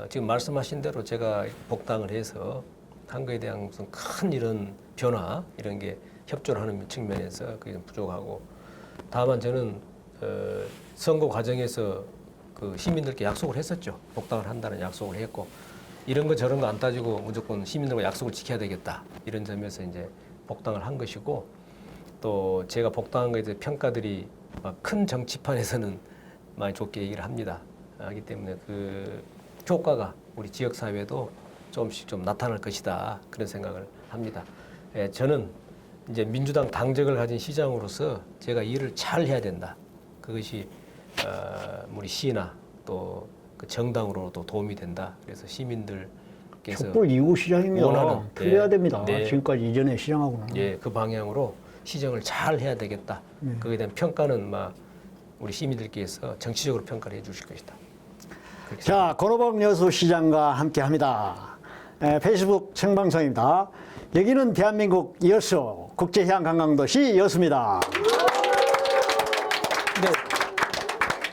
지금 말씀하신 대로 제가 복당을 해서 한 거에 대한 무슨 큰 이런 변화 이런 게 협조를 하는 측면에서 그게 좀 부족하고 다만 저는 선거 과정에서 그 시민들께 약속을 했었죠. 복당을 한다는 약속을 했고 이런 거 저런 거 안 따지고 무조건 시민들과 약속을 지켜야 되겠다 이런 점에서 이제 복당을 한 것이고 또 제가 복당한 거에 대해 평가들이 큰 정치판에서는 많이 좋게 얘기를 합니다. 하기 때문에 그 효과가 우리 지역 사회도 조금씩 좀 나타날 것이다 그런 생각을 합니다. 저는 이제 민주당 당적을 가진 시장으로서 제가 일을 잘 해야 된다. 그것이 우리 시나 또 그 정당으로도 도움이 된다. 그래서 시민들께서 촛불 이후 시장이면 틀려야 됩니다. 네. 지금까지 이전의 시장하고는. 예, 그 방향으로 시정을 잘 해야 되겠다. 거기에 대한 평가는 우리 시민들께서 정치적으로 평가를 해주실 것이다. 자, 권오범 여수시장과 함께합니다. 페이스북 생방송입니다. 여기는 대한민국 여수 국제해양 관광도시 여수입니다.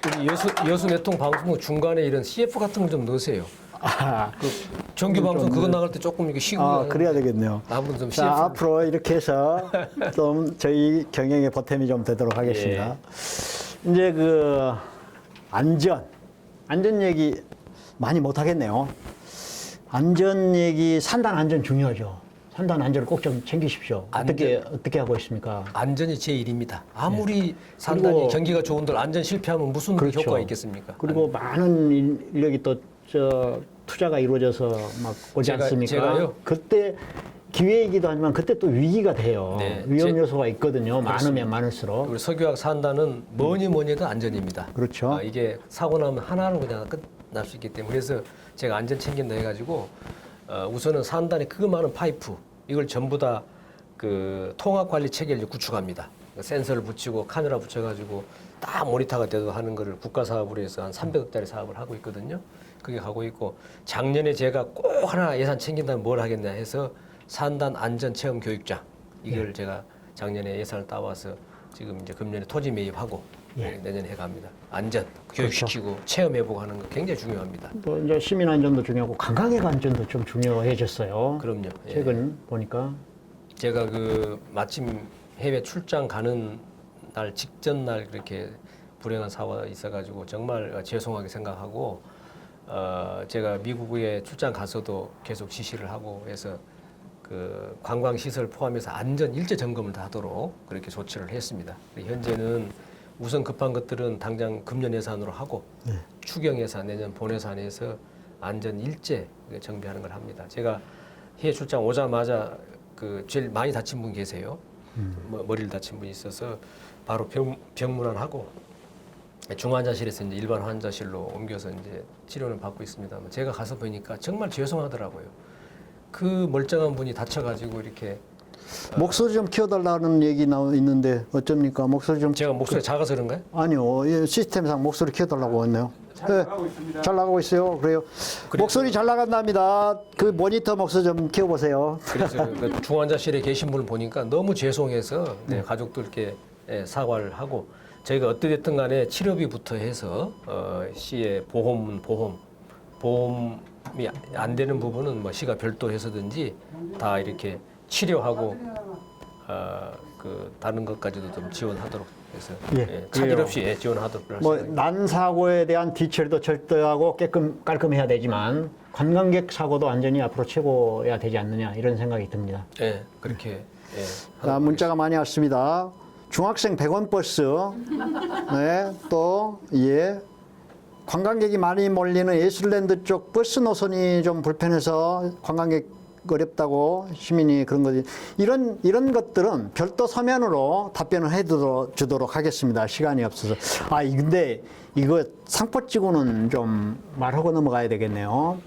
근데 여수 내통 방송 중간에 이런 CF 같은 걸 좀 넣으세요. 그 정규 방송 그거 나갈 때 조금 이렇게 쉬고 그래야 되겠네요. 아무튼 좀 자, CF 앞으로 이렇게 해서 좀 저희 경영에 보탬이 좀 되도록 하겠습니다. 이제 그 안전 얘기 많이 못 하겠네요. 안전 얘기, 산단 안전 중요하죠. 산단 안전을 꼭 좀 챙기십시오. 어떻게 하고 있습니까? 안전이 제 일입니다. 아무리 산단이 경기가 좋은들 안전 실패하면 무슨 그렇죠. 효과가 있겠습니까? 그리고 많은 인력이 또 투자가 이루어져서 막 오지 않습니까? 제가요? 그때 기회이기도 하지만 그때 또 위기가 돼요. 네. 위험 요소가 있거든요. 많으면 많을수록. 우리 석유학 산단은 뭐니 해도 안전입니다. 그렇죠. 이게 사고 나면 하나로 그냥 끝날 수 있기 때문에 그래서 제가 안전 챙긴다 해가지고 우선은 산단에 그 많은 파이프 이걸 전부 다 그 통합 관리 체계를 구축합니다. 센서를 붙이고 카메라 붙여가지고 딱 모니터가 돼도 하는 거를 국가 사업으로 해서 한 300억짜리 사업을 하고 있거든요. 그게 가고 있고 작년에 제가 꼭 하나 예산 챙긴다면 뭘 하겠냐 해서 산단 안전 체험 교육장 이걸 제가 작년에 예산을 따와서 지금 이제 금년에 토지 매입하고 예. 내년에 해갑니다. 안전 교육시키고 체험해보고 하는 거 굉장히 중요합니다. 또 이제 시민 안전도 중요하고 관광객 안전도 좀 중요해졌어요. 그럼요. 예. 최근 보니까 제가 그 마침 해외 출장 가는 날 직전 날 그렇게 불행한 사고가 있어가지고 정말 죄송하게 생각하고 제가 미국에 출장 가서도 계속 지시를 하고 해서 그 관광 시설 포함해서 안전 일제 점검을 다 하도록 그렇게 조치를 했습니다. 현재는 우선 급한 것들은 당장 금년 예산으로 하고 추경 예산 내년 본 예산에서 안전 일제 정비하는 걸 합니다. 제가 해외 출장 오자마자 그 제일 많이 다친 분 계세요. 머리를 다친 분이 있어서 바로 병문안하고 중환자실에서 이제 일반 환자실로 옮겨서 이제 치료를 받고 있습니다만 제가 가서 보니까 정말 죄송하더라고요. 그 멀쩡한 분이 다쳐가지고 이렇게 목소리 좀 키워달라는 얘기 있는데 어쩝니까? 목소리 좀 제가 목소리 작아서 그런가요? 아니요, 예, 시스템상 목소리 키워달라고 했네요. 잘 나가고 있습니다. 잘 나가고 있어요. 그래요. 목소리 잘 나간답니다. 그 모니터 목소리 좀 키워보세요. 그래서 그 중환자실에 계신 분을 보니까 너무 죄송해서 네, 가족들께 사과를 하고 저희가 어찌됐든 간에 치료비부터 해서 시의 보험이 안 되는 부분은 뭐 시가 별도 해서든지 다 이렇게 치료하고 그 다른 것까지도 좀 지원하도록 해서 차질 없이 지원하도록 뭐 난 사고에 대한 뒤처리도 철저하고 깔끔해야 되지만 관광객 사고도 안전이 앞으로 최고해야 되지 않느냐 이런 생각이 듭니다. 네, 그렇게. 자, 문자가 많이 왔습니다. 중학생 100원 버스, 네, 또 예. 관광객이 많이 몰리는 예술랜드 쪽 버스 노선이 좀 불편해서 관광객 어렵다고 시민이 그런 거지. 이런 것들은 별도 서면으로 답변을 주도록 하겠습니다. 시간이 없어서. 근데 이거 상포지구는 좀 말하고 넘어가야 되겠네요.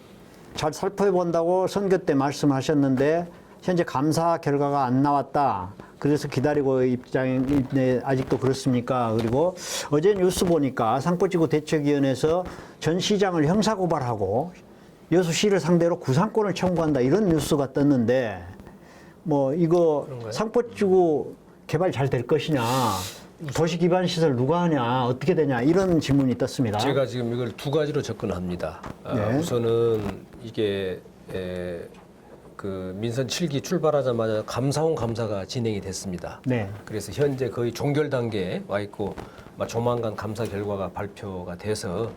잘 살펴본다고 선거 때 말씀하셨는데 현재 감사 결과가 안 나왔다. 그래서 기다리고 입장인데 아직도 그렇습니까? 그리고 어제 뉴스 보니까 상포지구 대책위원회에서 전 시장을 형사고발하고 여수시를 상대로 구상권을 청구한다 이런 뉴스가 떴는데 뭐 이거 그런가요? 상포지구 개발 잘 될 것이냐 도시 기반 시설 누가 하냐 어떻게 되냐 이런 질문이 떴습니다. 제가 지금 이걸 두 가지로 접근합니다. 네. 우선은 이게 그 민선 7기 출발하자마자 감사원 감사가 진행이 됐습니다. 네. 그래서 현재 거의 종결 단계에 와 있고 조만간 감사 결과가 발표가 돼서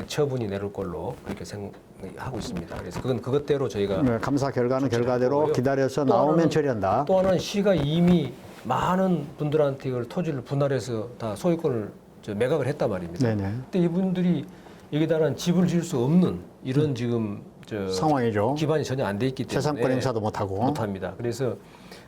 처분이 내릴 걸로 그렇게 생각하고 있습니다. 그래서 그것대로 저희가 네, 감사 결과는 결과대로 거고요. 기다려서 또 나오면 하나는, 처리한다. 또 하나는 시가 이미 많은 분들한테 이걸 토지를 분할해서 다 소유권을 매각을 했단 말입니다. 네네. 근데 이분들이 여기다가 집을 지을 수 없는 이런 지금 상황이죠. 기반이 전혀 안 돼 있기 때문에 재산권 행사도 못하고. 못합니다. 그래서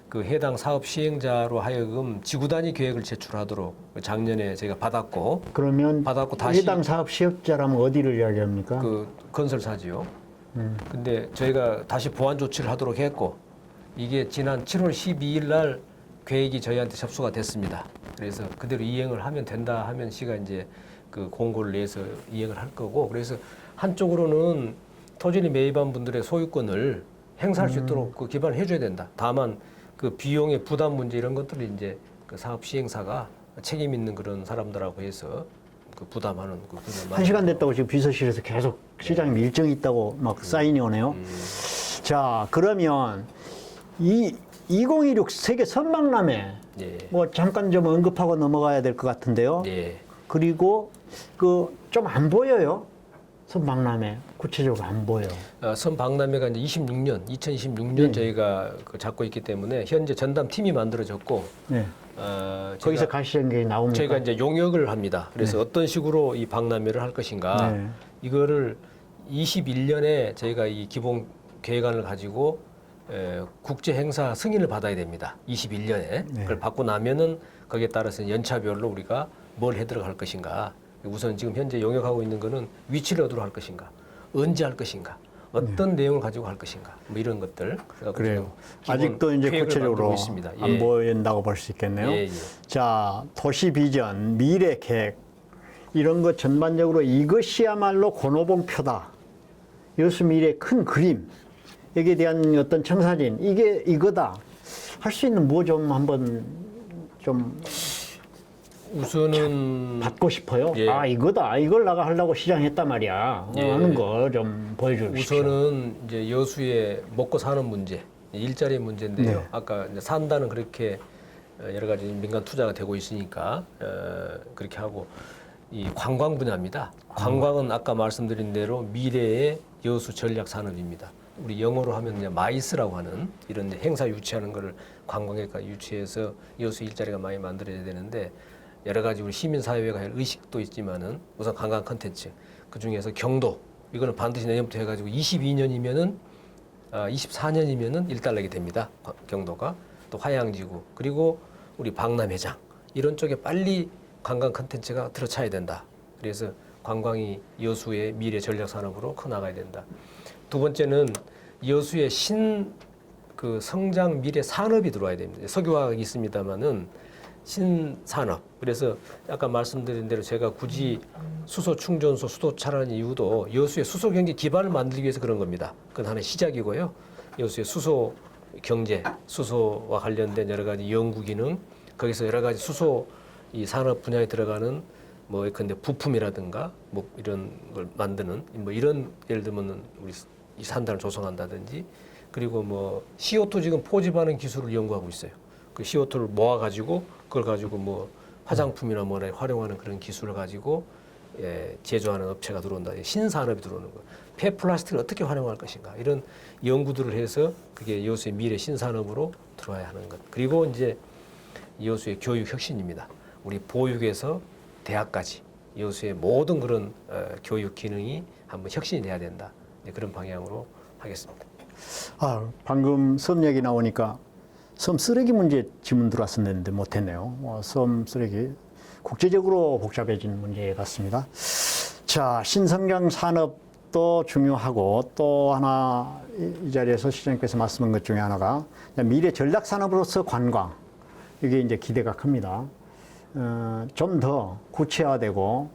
그 해당 사업 시행자로 하여금 지구 단위 계획을 제출하도록 작년에 제가 받았고 그러면 다시 해당 사업 시업자라면 어디를 이야기합니까? 그 건설사지요. 근데 저희가 다시 보완 조치를 하도록 했고 이게 지난 7월 12일 날 계획이 저희한테 접수가 됐습니다. 그래서 그대로 이행을 하면 된다 하면 시가 이제 그 공고를 내서 이행을 할 거고 그래서 한쪽으로는 토지를 매입한 분들의 소유권을 행사할 수 있도록 그 기반을 해줘야 된다. 다만 그 비용의 부담 문제 이런 것들을 이제 그 사업 시행사가 책임 있는 그런 사람들하고 해서 그 부담하는 그 부분을 1시간 됐다고 지금 비서실에서 계속 시장님 일정이 있다고 막 사인이 오네요. 자, 그러면 2016 세계 선박람회 예. 뭐 잠깐 좀 언급하고 넘어가야 될 것 같은데요. 예. 그리고 그 좀 안 보여요. 선박람회 구체적으로 안 보여. 선박람회가 이제 2026년 저희가 그 잡고 있기 때문에 현재 전담 팀이 만들어졌고 네. 거기서 가시적인 나옵니까? 저희가 이제 용역을 합니다. 그래서 어떤 식으로 이 박람회를 할 것인가 네. 이거를 21년에 저희가 이 기본 계획안을 가지고 국제 행사 승인을 받아야 됩니다. 21년에 그걸 받고 나면은 거기에 따라서 연차별로 우리가 뭘 해 들어갈 것인가. 우선 지금 현재 용역하고 있는 거는 위치를 어디로 할 것인가, 언제 할 것인가, 어떤 내용을 가지고 할 것인가, 뭐 이런 것들. 그래요. 아직도 이제 구체적으로 안 보인다고 볼 수 있겠네요. 예, 예. 자, 도시 비전, 미래 계획 이런 것 전반적으로 이것이야말로 권오봉표다. 여수 미래 큰 그림 여기에 대한 어떤 청사진 이게 이거다. 할 수 있는 뭐 좀 한번 좀 우선은 받고 싶어요. 예. 아, 이거다. 이걸 내가 하려고 시작했단 말이야. 예. 하는 거 좀 보여주십시오. 우선은 이제 여수의 먹고 사는 문제, 일자리 문제인데요. 네. 아까 이제 산다는 그렇게 여러 가지 민간 투자가 되고 있으니까 그렇게 하고 이 관광 분야입니다. 관광은 아까 말씀드린 대로 미래의 여수 전략 산업입니다. 우리 영어로 하면 그냥 마이스라고 하는 이런 행사 유치하는 거를 관광객과 유치해서 여수 일자리가 많이 만들어야 되는데 여러 가지 우리 시민사회가 할 의식도 있지만은 우선 관광 컨텐츠 그 중에서 경도 이거는 반드시 내년부터 해가지고 22년이면은 24년이면은 일달러게 됩니다. 경도가 또 화양지구 그리고 우리 박람회장 이런 쪽에 빨리 관광 컨텐츠가 들어차야 된다. 그래서 관광이 여수의 미래 전략 산업으로 커 나가야 된다. 두 번째는 여수의 그 성장 미래 산업이 들어와야 됩니다. 석유화학이 있습니다만은 신산업. 그래서 아까 말씀드린 대로 제가 굳이 수소 충전소 수도차라는 이유도 여수의 수소 경제 기반을 만들기 위해서 그런 겁니다. 그건 하나의 시작이고요. 여수의 수소 경제, 수소와 관련된 여러 가지 연구 기능, 거기서 여러 가지 수소 이 산업 분야에 들어가는 뭐 근데 부품이라든가 뭐 이런 걸 만드는 뭐 이런 예를 들면은 우리 이 산단을 조성한다든지 그리고 뭐 CO2 지금 포집하는 기술을 연구하고 있어요. 그 CO2를 모아 가지고 그걸 가지고 뭐 화장품이나 뭐에 활용하는 그런 기술을 가지고 제조하는 업체가 들어온다. 신산업이 들어오는 거예요. 폐플라스틱을 어떻게 활용할 것인가 이런 연구들을 해서 그게 여수의 미래 신산업으로 들어와야 하는 것. 그리고 이제 여수의 교육 혁신입니다. 우리 보육에서 대학까지 여수의 모든 그런 교육 기능이 한번 혁신이 돼야 된다. 그런 방향으로 하겠습니다. 아, 방금 섬 얘기 나오니까 섬 쓰레기 문제 질문 들어왔었는데 못했네요. 섬 쓰레기 국제적으로 복잡해진 문제 같습니다. 자, 신성장 산업도 중요하고 또 하나 이 자리에서 시장님께서 말씀한 것 중에 하나가 미래 전략 산업으로서 관광 이게 이제 기대가 큽니다. 좀 더 구체화되고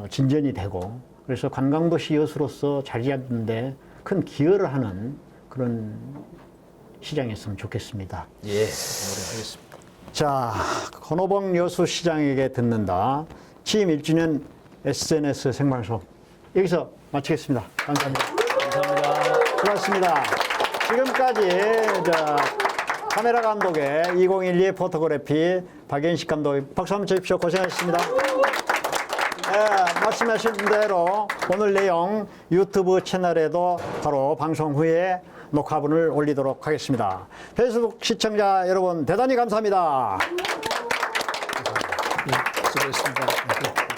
진전이 되고 그래서 관광도시 여수로서 자리 잡는데 큰 기여를 하는 그런 시장이었으면 좋겠습니다. 예, 노력하겠습니다. 자, 건호봉 여수시장에게 듣는다. 취임 1주년 SNS 생방송 여기서 마치겠습니다. 감사합니다. 감사합니다. 고맙습니다. 지금까지 카메라 감독의 2012 포토그래피 박연식 감독 박수 한번 쳐주십시오. 고생하셨습니다. 네, 말씀하신 대로 오늘 내용 유튜브 채널에도 바로 방송 후에 녹화분을 올리도록 하겠습니다. 페이스북 시청자 여러분 대단히 감사합니다. 수고했습니다.